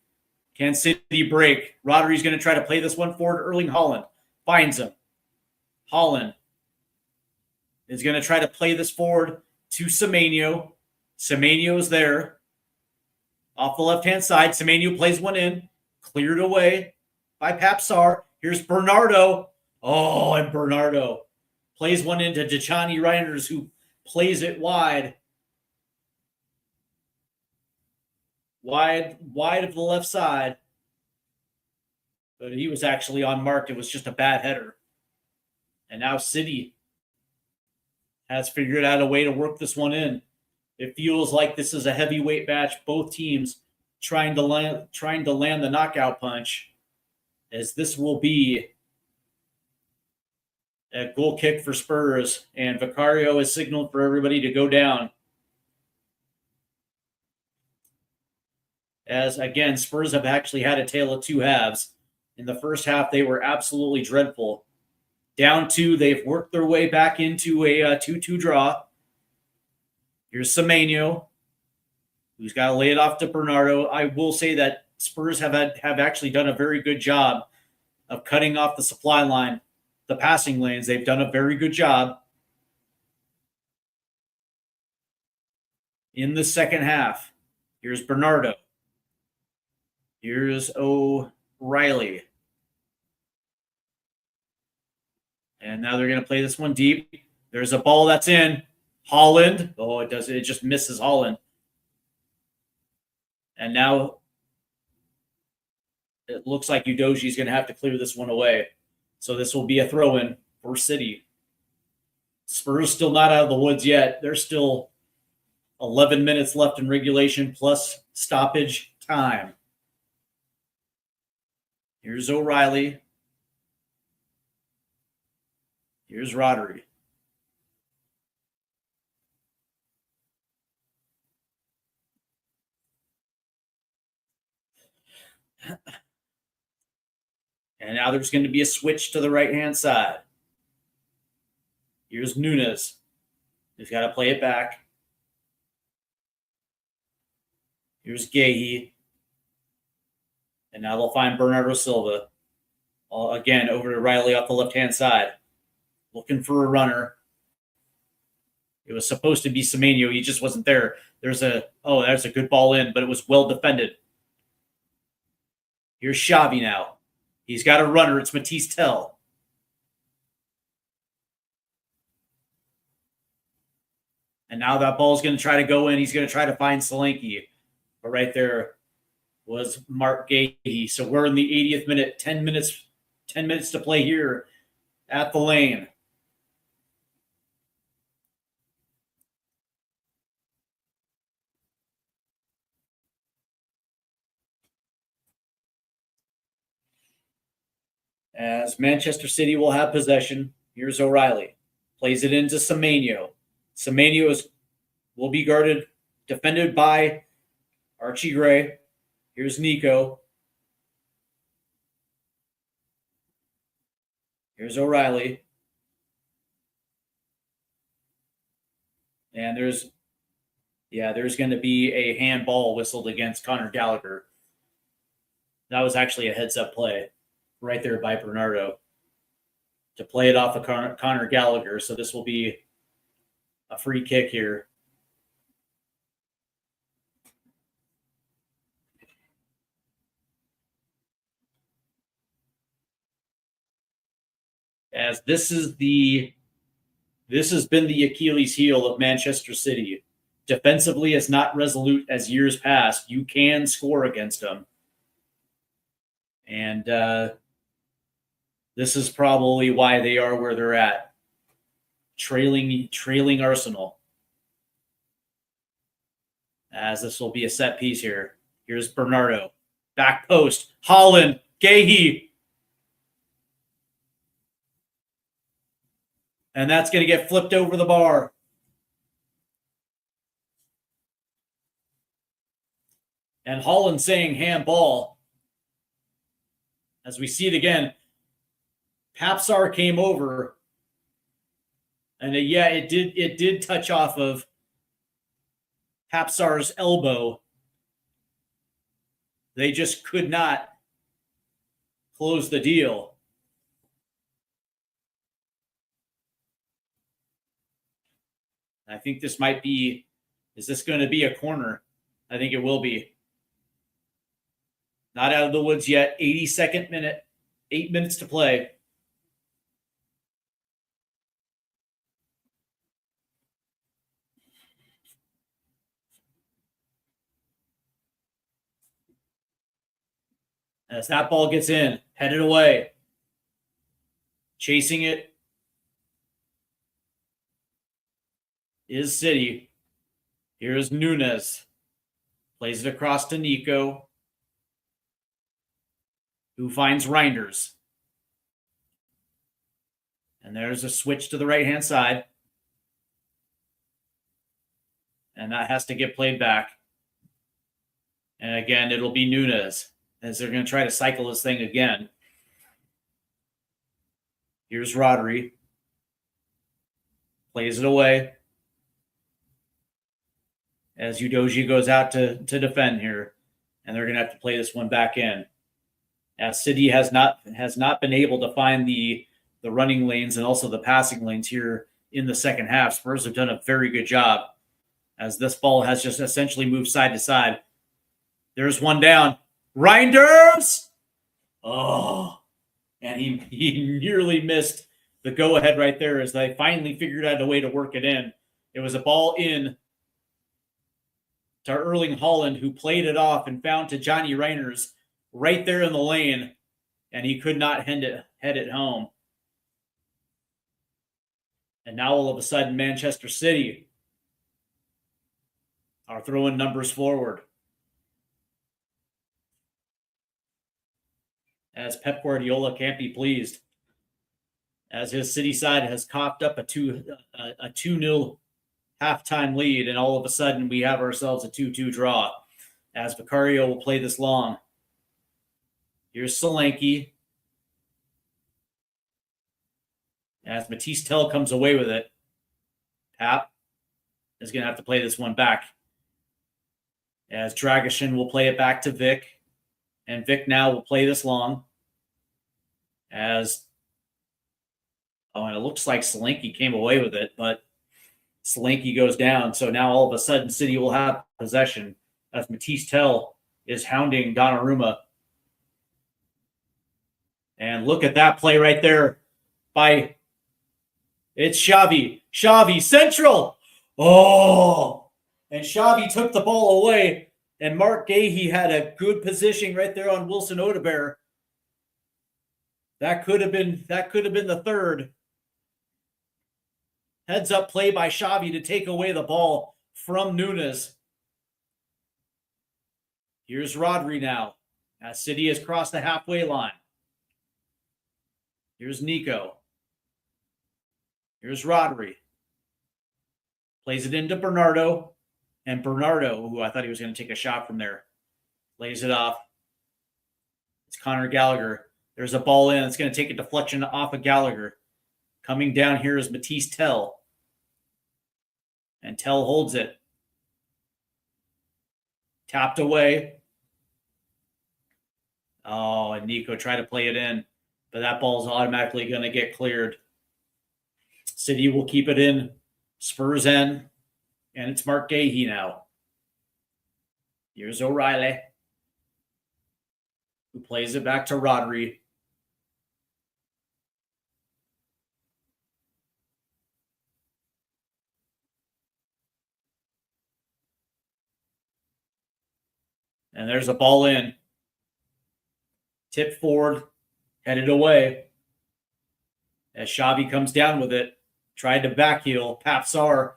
Can City break? Rodri's going to try to play this one forward. Erling Haaland finds him. Haaland is going to try to play this forward to Semenyo. Semenyo's there. Off the left-hand side, Semenyo plays one in. Cleared away by Papsar. Here's Bernardo. Oh, and Bernardo plays one into Dechani Reinders, who plays it wide. Wide of the left side. But he was actually unmarked. It was just a bad header. And now City has figured out a way to work this one in. It feels like this is a heavyweight match. Both teams trying to land the knockout punch, as this will be a goal kick for Spurs. And Vicario has signaled for everybody to go down. As, again, Spurs have actually had a tale of 2 halves. In the first half, they were absolutely dreadful. Down 2, they've worked their way back into a 2-2 draw. Here's Semenyo, who's got to lay it off to Bernardo. I will say that Spurs have actually done a very good job of cutting off the supply line, the passing lanes. They've done a very good job. In the second half, here's Bernardo. Here's O'Reilly. And now they're going to play this one deep. There's a ball that's in. Haaland. Oh, it does. It just misses Haaland. And now it looks like Udoji's going to have to clear this one away. So this will be a throw-in for City. Spurs still not out of the woods yet. There's still 11 minutes left in regulation plus stoppage time. Here's O'Reilly. Here's Rodri. And now there's going to be a switch to the right-hand side. Here's Nunes. He's got to play it back. Here's Gahey. And now they'll find Bernardo Silva. Again, over to Riley off the left-hand side. Looking for a runner. It was supposed to be Semenyo. He just wasn't there. There's a good ball in, but it was well defended. Here's Xavi now. He's got a runner. It's Matisse Tell. And now that ball's going to try to go in. He's going to try to find Solanke. But right there was Mark Gahey. So we're in the 80th minute. 10 minutes to play here at the Lane. As Manchester City will have possession. Here's O'Reilly. Plays it into Semenyo. Semenyo will be guarded, defended by Archie Gray. Here's Nico. Here's O'Reilly. And there's going to be a handball whistled against Conor Gallagher. That was actually a heads-up play right there by Bernardo to play it off of Conor Gallagher. So this will be a free kick here. As this has been the Achilles heel of Manchester City. Defensively, it's not resolute as years past. You can score against them. And this is probably why they are where they're at. Trailing Arsenal. as this will be a set piece here. Here's Bernardo. Back post. Holland. Gahey. And that's going to get flipped over the bar. And Holland saying handball. As we see it again, Papsar came over. And yeah, it did touch off of Papsar's elbow. They just could not close the deal. I think this might be, is this going to be a corner? I think it will be. Not out of the woods yet. 82nd minute, 8 minutes to play. As that ball gets in, headed away. Chasing it is City. Here's Nunes. Plays it across to Nico, who finds Reinders. And there's a switch to the right-hand side. And that has to get played back. And again, it'll be Nunes, as they're going to try to cycle this thing again. Here's Rodri. Plays it away. As Udoji goes out to defend here. And they're going to have to play this one back in. As City has not been able to find the running lanes and also the passing lanes here in the second half. Spurs have done a very good job, as this ball has just essentially moved side to side. There's one down. Reinders! Oh, and he nearly missed the go-ahead right there, as they finally figured out a way to work it in. It was a ball in to Erling Haaland, who played it off and found to Johnny Reinders right there in the lane, and he could not head it home. And now all of a sudden, Manchester City are throwing numbers forward. As Pep Guardiola can't be pleased, as his City side has coughed up a 2-0 halftime lead, and all of a sudden we have ourselves a 2-2 draw, as Vicario will play this long. Here's Solanke, as Matisse Tell comes away with it. Pap is going to have to play this one back, as Dragishin will play it back to Vic. And Vic now will play this long. And it looks like Solanke came away with it, but Solanke goes down. So now all of a sudden City will have possession, as Matisse Tell is hounding Donnarumma. And look at that play right there it's Xavi. Xavi, central. Oh, and Xavi took the ball away. And Mark Gahey had a good position right there on Wilson Odobert. That could have been the third. Heads up play by Xavi to take away the ball from Nunes. Here's Rodri now, as City has crossed the halfway line. Here's Nico. Here's Rodri. Plays it into Bernardo. And Bernardo, who I thought he was going to take a shot from there, lays it off. It's Conor Gallagher. There's a ball in. It's going to take a deflection off of Gallagher. Coming down here is Matisse Tell. And Tell holds it. Tapped away. Oh, and Nico tried to play it in, but that ball's automatically going to get cleared. City will keep it in. Spurs end. And it's Mark Gahey now. Here's O'Reilly, who plays it back to Rodri. And there's a ball in. Tip forward, headed away. As Xavi comes down with it, tried to backheel. Papsar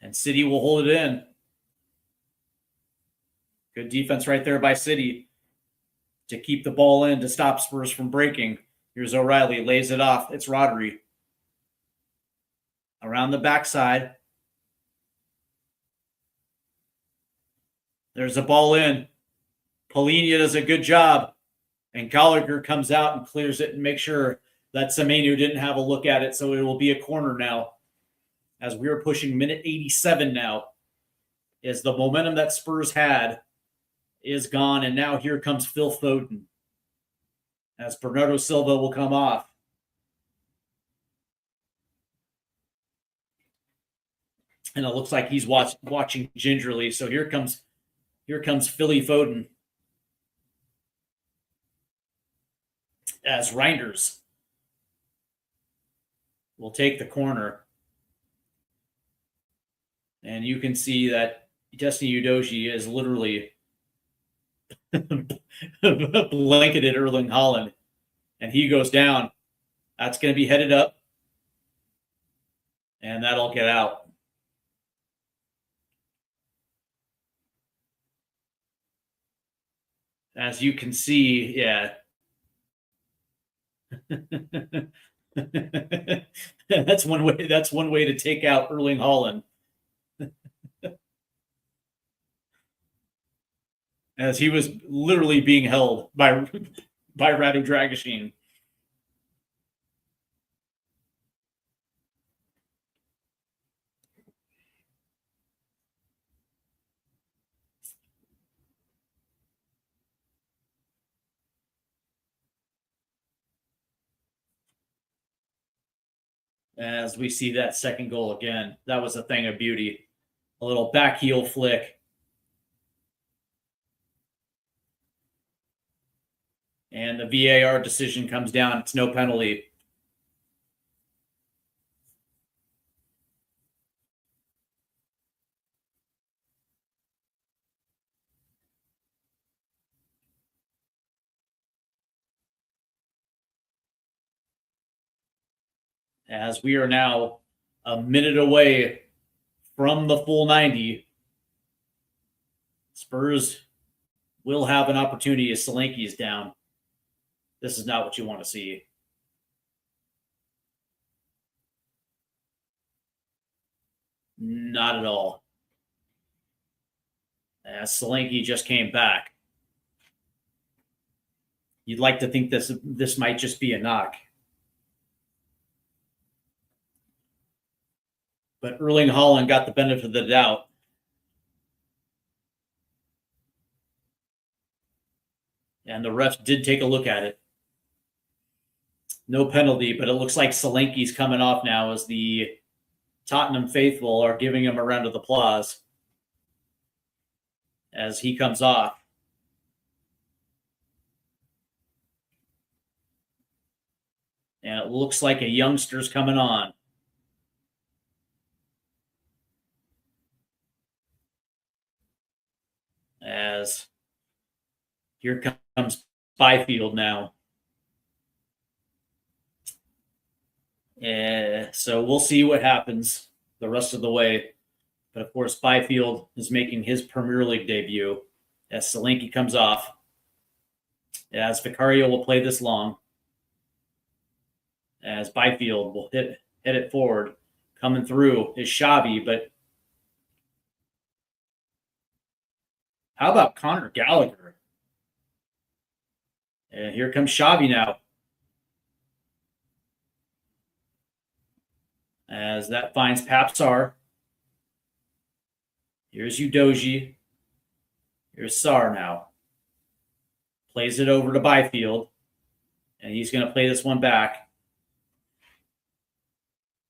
And City will hold it in. Good defense right there by City to keep the ball in to stop Spurs from breaking. Here's O'Reilly, lays it off. It's Rodri. Around the backside. There's a ball in. Polina does a good job. And Gallagher comes out and clears it and makes sure that Semenyo didn't have a look at it. So it will be a corner now. As we are pushing minute 87 now. As the momentum that Spurs had is gone. And now here comes Phil Foden. As Bernardo Silva will come off. And it looks like he's watching gingerly. So here comes Philly Foden. As Reinders will take the corner. And you can see that Destiny Udogie is literally blanketed Erling Haaland. And he goes down. That's going to be headed up. And that'll get out. As you can see, yeah. That's one way to take out Erling Haaland. As he was literally being held by Radu Dragusin. As we see that second goal again, that was a thing of beauty. A little back heel flick. And the VAR decision comes down. It's no penalty. As we are now a minute away from the full 90, Spurs will have an opportunity as Solanke is down. This is not what you want to see. Not at all. As Solanke just came back. You'd like to think this might just be a knock. But Erling Haaland got the benefit of the doubt. And the refs did take a look at it. No penalty, but it looks like Solanke's coming off now as the Tottenham faithful are giving him a round of applause as he comes off. And it looks like a youngster's coming on. As here comes Byfield now. So we'll see what happens the rest of the way. But of course, Byfield is making his Premier League debut as Solanke comes off. As Vicario will play this long. As Byfield will hit it forward. Coming through is Xavi, but how about Conor Gallagher? And here comes Xavi now. As that finds Papsar. Here's Udogie. Here's Sarr now. Plays it over to Byfield. And he's going to play this one back.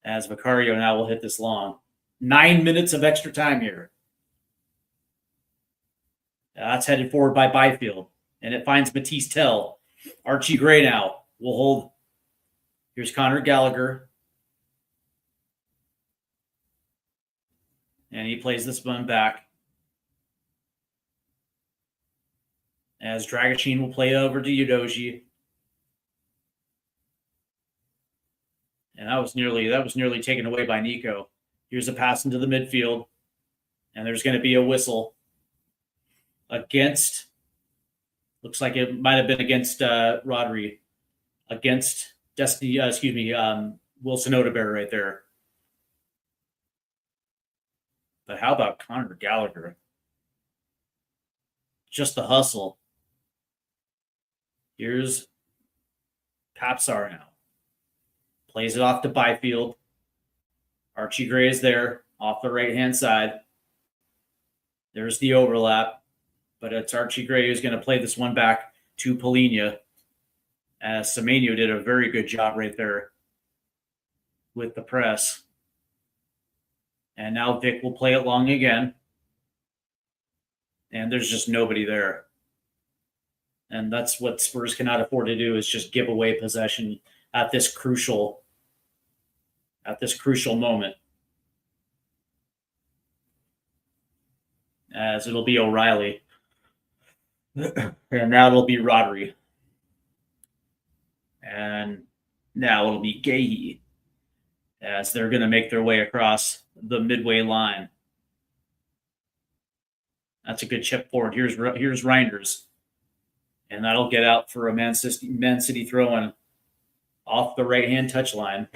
As Vicario now will hit this long. 9 minutes of extra time here. That's headed forward by Byfield. And it finds Matisse Tell. Archie Gray now will hold. Here's Conor Gallagher. And he plays this one back. As Dragusin will play over to Udogie. And that was nearly taken away by Nico. Here's a pass into the midfield. And there's going to be a whistle against, looks like it might have been against Rodri, against Destiny, Wilson Odebear right there. But how about Conor Gallagher? Just the hustle. Here's Papsar now. Plays it off to Byfield. Archie Gray is there off the right-hand side. There's the overlap, but it's Archie Gray who's going to play this one back to Polina. As Semenyo did a very good job right there with the press. And now Vic will play it long again. And there's just nobody there. And that's what Spurs cannot afford to do, is just give away possession at this crucial moment. As it'll be O'Reilly. And now it'll be Rodri. And now it'll be Gahey, as they're going to make their way across the midway line. That's a good chip forward. Here's Reinders. And that'll get out for a Man City throw-in off the right-hand touchline,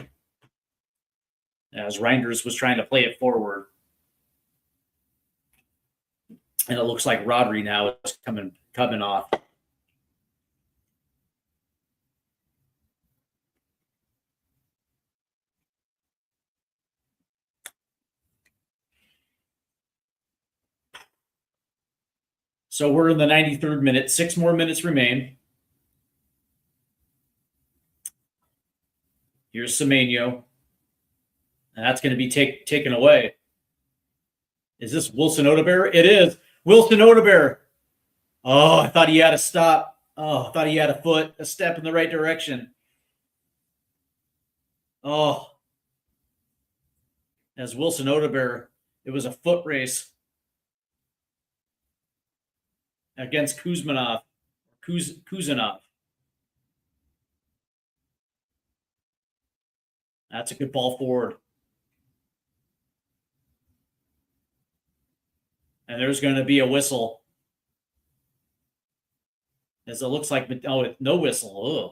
as Reinders was trying to play it forward. And it looks like Rodri now is coming off. So we're in the 93rd minute. 6 more minutes remain. Here's Semenyo. And that's going to be taken away. Is this Wilson Odebear? It is. Wilson Odebear. Oh, I thought he had a stop. Oh, I thought he had a step in the right direction. Oh. As Wilson Odebear, it was a foot race against Kuzmanov. That's a good ball forward. And there's going to be a whistle. As it looks like, no whistle. Ugh.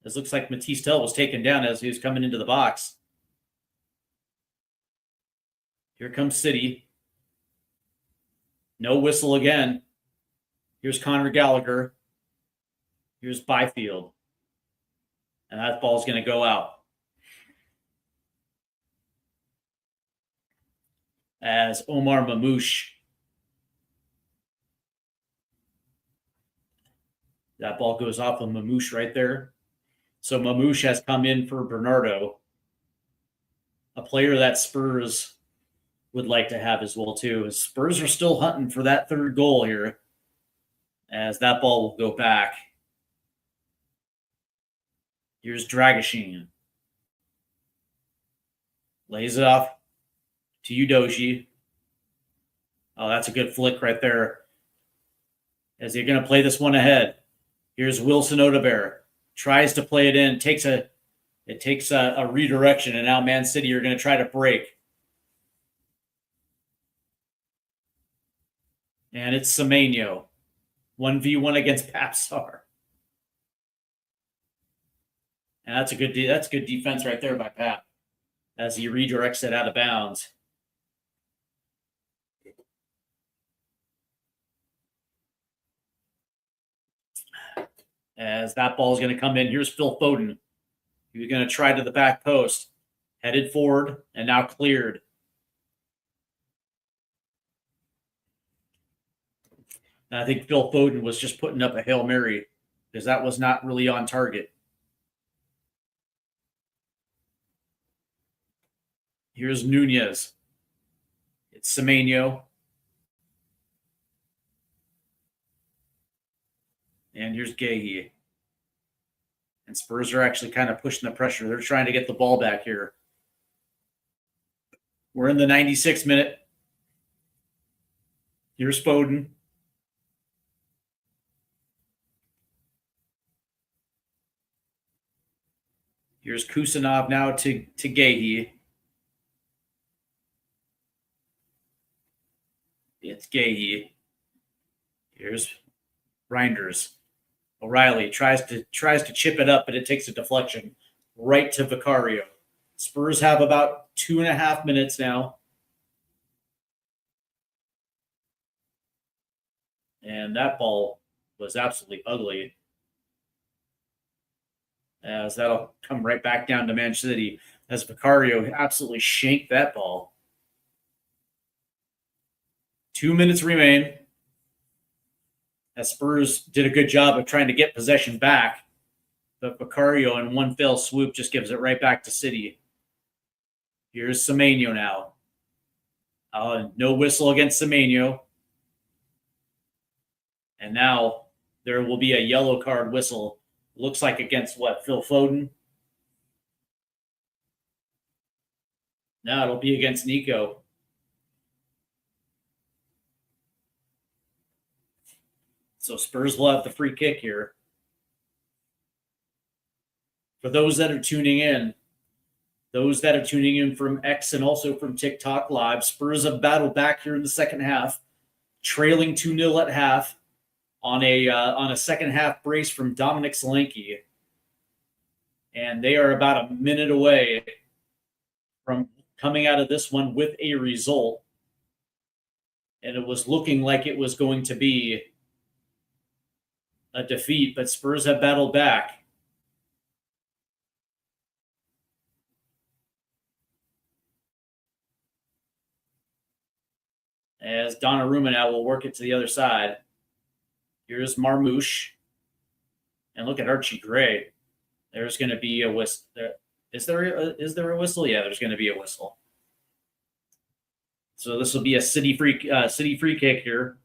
This looks like Matisse Tell was taken down as he was coming into the box. Here comes City. No whistle again. Here's Conor Gallagher. Here's Byfield. And that ball's going to go out. As Omar Mamouche. That ball goes off of Mamouche right there. So Mamouche has come in for Bernardo, a player that Spurs would like to have as well too. Spurs are still hunting for that third goal here, as that ball will go back. Here's Dragashin. Lays it off to Udoji. Oh, that's a good flick right there. As they're going to play this one ahead. Here's Wilson Odebear. Tries to play it in. It takes a redirection, and now Man City are going to try to break. And it's Semenyo. 1v1 against Papsar. And that's good defense right there by Pap, as he redirects it out of bounds. As that ball is going to come in. Here's Phil Foden. He's going to try to the back post. Headed forward and now cleared. And I think Phil Foden was just putting up a Hail Mary, because that was not really on target. Here's Nunez. It's Semenyo. And here's Gahey. And Spurs are actually kind of pushing the pressure. They're trying to get the ball back here. We're in the 96th minute. Here's Foden. Here's Kusanov now to Gahey. It's Gahey. Here's Reinders. O'Reilly tries to chip it up, but it takes a deflection right to Vicario. Spurs have about 2.5 minutes now. And that ball was absolutely ugly. As that'll come right back down to Man City as Vicario absolutely shanked that ball. 2 minutes remain. As Spurs did a good job of trying to get possession back. But Vicario in one fell swoop just gives it right back to City. Here's Semenyo now. No whistle against Semenyo. And now there will be a yellow card whistle. Looks like against what? Phil Foden? No, it'll be against Nico. So Spurs will have the free kick here. For those that are tuning in from X and also from TikTok Live, Spurs have battled back here in the second half, trailing 2-0 at half on a second half brace from Dominic Solanke. And they are about a minute away from coming out of this one with a result. And it was looking like it was going to be a defeat, but Spurs have battled back. As Donnarumma now will work it to the other side. Here's Marmouche. And look at Archie Gray. There's going to be a whistle. Is there a whistle? Yeah, there's going to be a whistle. So this will be a City free kick here.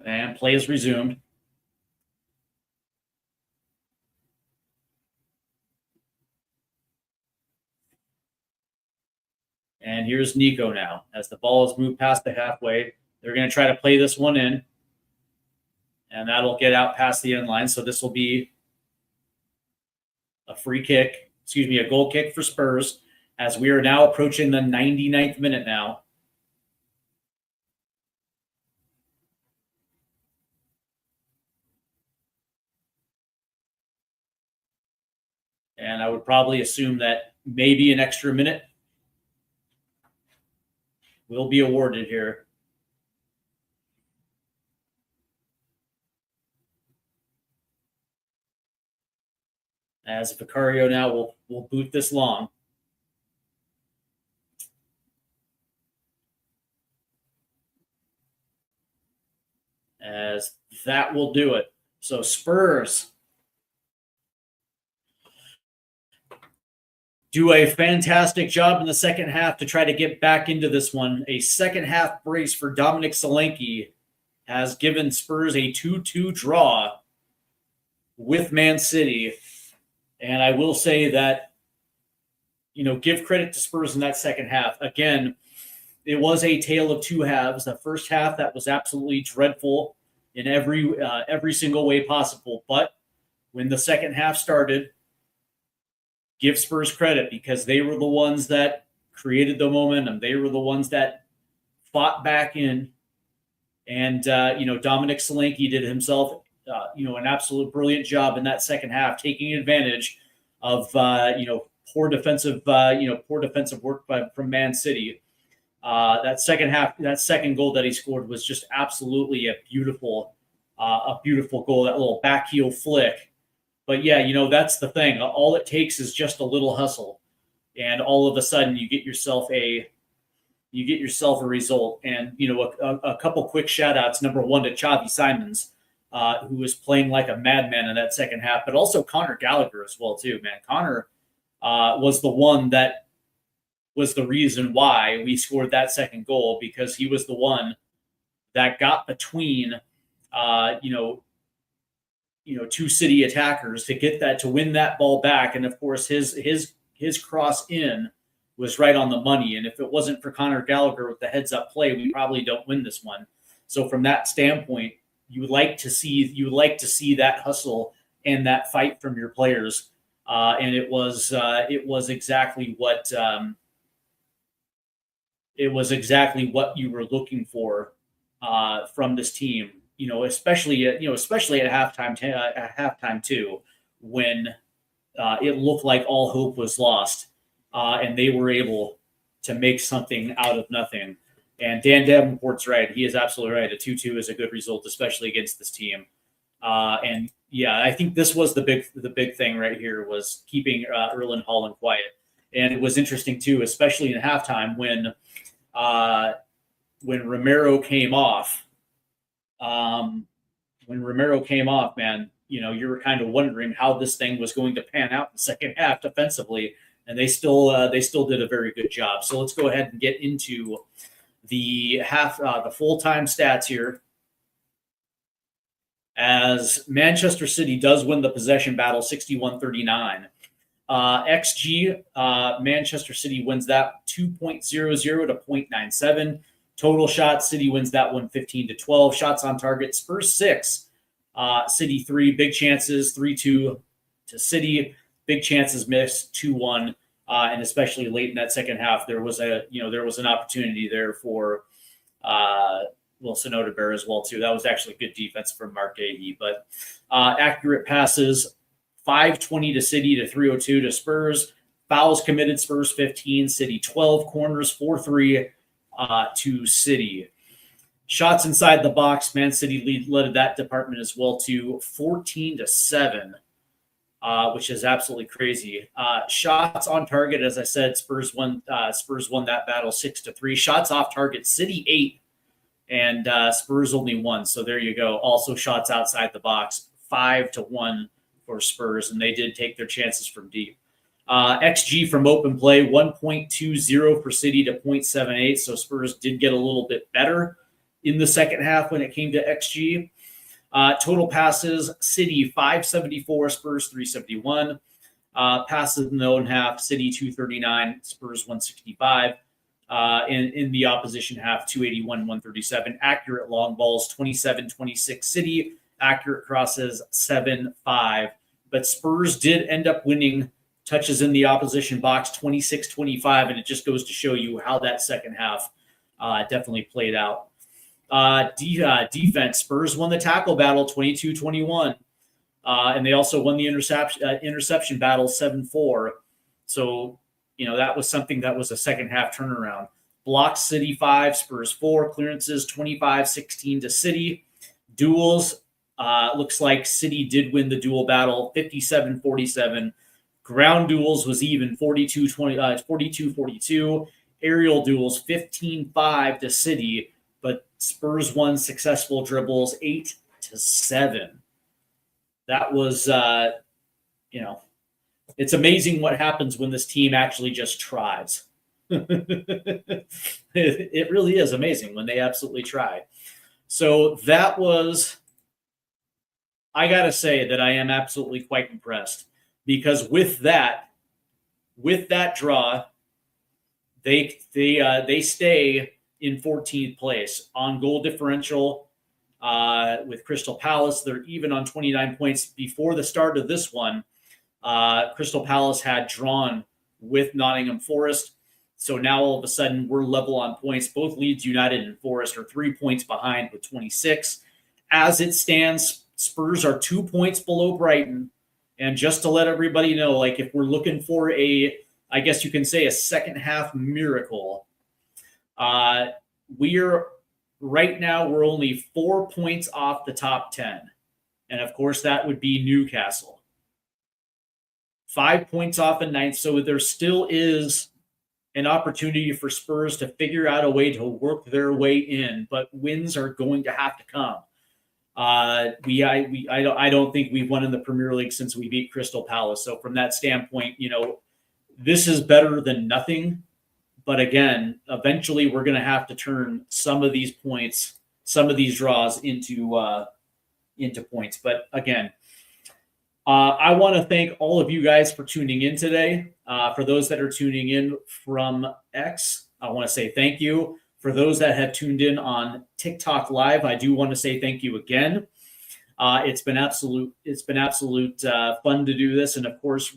And play is resumed. And here's Nico now. As the ball has moved past the halfway, they're going to try to play this one in. And that'll get out past the end line. So this will be a goal kick for Spurs, as we are now approaching the 99th minute now. And I would probably assume that maybe an extra minute will be awarded here. As Vicario now will boot this long. As that will do it. So Spurs do a fantastic job in the second half to try to get back into this one. A second half brace for Dominic Solanke has given Spurs a 2-2 draw with Man City. And I will say that, give credit to Spurs in that second half. Again, it was a tale of two halves. The first half, that was absolutely dreadful in every single way possible. But when the second half started, give Spurs credit, because they were the ones that created the momentum. They were the ones that fought back in. And, Dominic Solanke did himself, an absolute brilliant job in that second half, taking advantage of, poor defensive work from Man City. That second goal that he scored was just absolutely a beautiful goal, that little back heel flick. But yeah, that's the thing. All it takes is just a little hustle, and all of a sudden you get yourself a result. And a couple quick shout outs. Number one to Xavi Simons, who was playing like a madman in that second half, but also Conor Gallagher as well too. Man, Conor was the one that was the reason why we scored that second goal, because he was the one that got between two City attackers to win that ball back. And of course his cross in was right on the money. And if it wasn't for Conor Gallagher with the heads up play, we probably don't win this one. So from that standpoint, you would like to see that hustle and that fight from your players. And it was exactly what it was exactly what you were looking for from this team. Especially at halftime. At halftime too, when it looked like all hope was lost, and they were able to make something out of nothing. And Dan Davenport's right; he is absolutely right. A 2-2 is a good result, especially against this team. And yeah, I think this was the big thing right here was keeping Erlen Haaland quiet. And it was interesting too, especially in halftime when Romero came off. When Romero came off, man, you were kind of wondering how this thing was going to pan out in the second half defensively, and they still did a very good job. So let's go ahead and get into the full-time stats here. As Manchester City does win the possession battle 61-39. XG, Manchester City wins that 2.00 to 0.97. Total shots, City wins that one 15-12. Shots on target, Spurs 6, City 3. Big chances 3-2 to City. Big chances missed 2-1. And especially late in that second half, there was an opportunity there for Wilson Odegaard as well too. That was actually good defense from Mark Gahey. But accurate passes, 520 to City to 302 to Spurs. Fouls committed, Spurs 15, City 12. Corners 4-3 to City. Shots inside the box, Man City led that department as well too, 14-7. Which is absolutely crazy. Shots on target, as I said, Spurs won that battle 6-3. Shots off target, City 8, and Spurs only 1. So there you go. Also shots outside the box, 5-1 for Spurs, and they did take their chances from deep. XG from open play, 1.20 for City to 0.78. So Spurs did get a little bit better in the second half when it came to XG. Total passes, City 574, Spurs 371. Passes in the own half, City 239, Spurs 165. In the opposition half, 281, 137. Accurate long balls, 27-26 City. Accurate crosses, 7-5. But Spurs did end up winning touches in the opposition box, 26-25, and it just goes to show you how that second half definitely played out. Defense, Spurs won the tackle battle 22-21, and they also won the interception battle 7-4. So, that was something that was a second half turnaround. Blocks, City 5, Spurs 4. Clearances 25-16 to City. Duels, looks like City did win the duel battle 57-47. Ground duels was even 42-42. Aerial duels 15-5 to City. But Spurs won successful dribbles 8-7. That was, it's amazing what happens when this team actually just tries. It really is amazing when they absolutely try. So that was, I got to say that I am absolutely quite impressed because with that draw, they stay in 14th place on goal differential with Crystal Palace. They're even on 29 points. Before the start of this one, Crystal Palace had drawn with Nottingham Forest. So now all of a sudden we're level on points. Both Leeds United and Forest are 3 points behind with 26. As it stands, Spurs are 2 points below Brighton. And just to let everybody know, like if we're looking for I guess you can say a second half miracle, we're only 4 points off the top 10. And of course, that would be Newcastle. 5 points off in ninth. So there still is an opportunity for Spurs to figure out a way to work their way in, but wins are going to have to come. I don't think we've won in the Premier League since we beat Crystal Palace. So from that standpoint, this is better than nothing. But again, eventually we're going to have to turn some of these points, some of these draws into points. But again, I want to thank all of you guys for tuning in today. For those that are tuning in from X, I want to say thank you. For those that have tuned in on TikTok Live, I do want to say thank you again. It's been absolute fun to do this, and of course,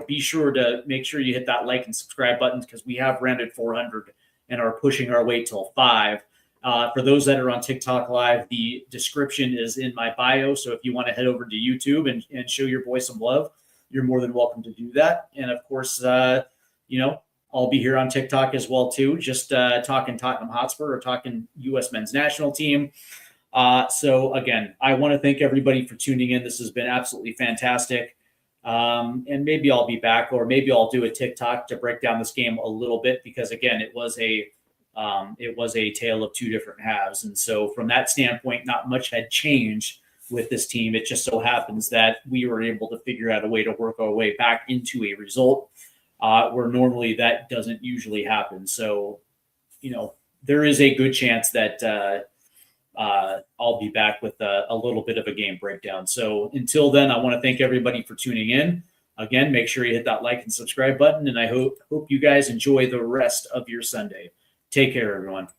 be sure to make sure you hit that like and subscribe button because we have rounded 400 and are pushing our way till 5. For those that are on TikTok Live, the description is in my bio. So if you want to head over to YouTube and show your boy some love, you're more than welcome to do that. And of course, I'll be here on TikTok as well too, just talking Tottenham Hotspur or talking U.S. men's national team. So again, I want to thank everybody for tuning in. This has been absolutely fantastic. And maybe I'll be back, or maybe I'll do a TikTok to break down this game a little bit, because again, it was a tale of two different halves. And so from that standpoint, not much had changed with this team. It just so happens that we were able to figure out a way to work our way back into a result where normally that doesn't usually happen. So, there is a good chance that I'll be back with a little bit of a game breakdown. So until then, I want to thank everybody for tuning in. Again, make sure you hit that like and subscribe button, and I hope you guys enjoy the rest of your Sunday. Take care, everyone.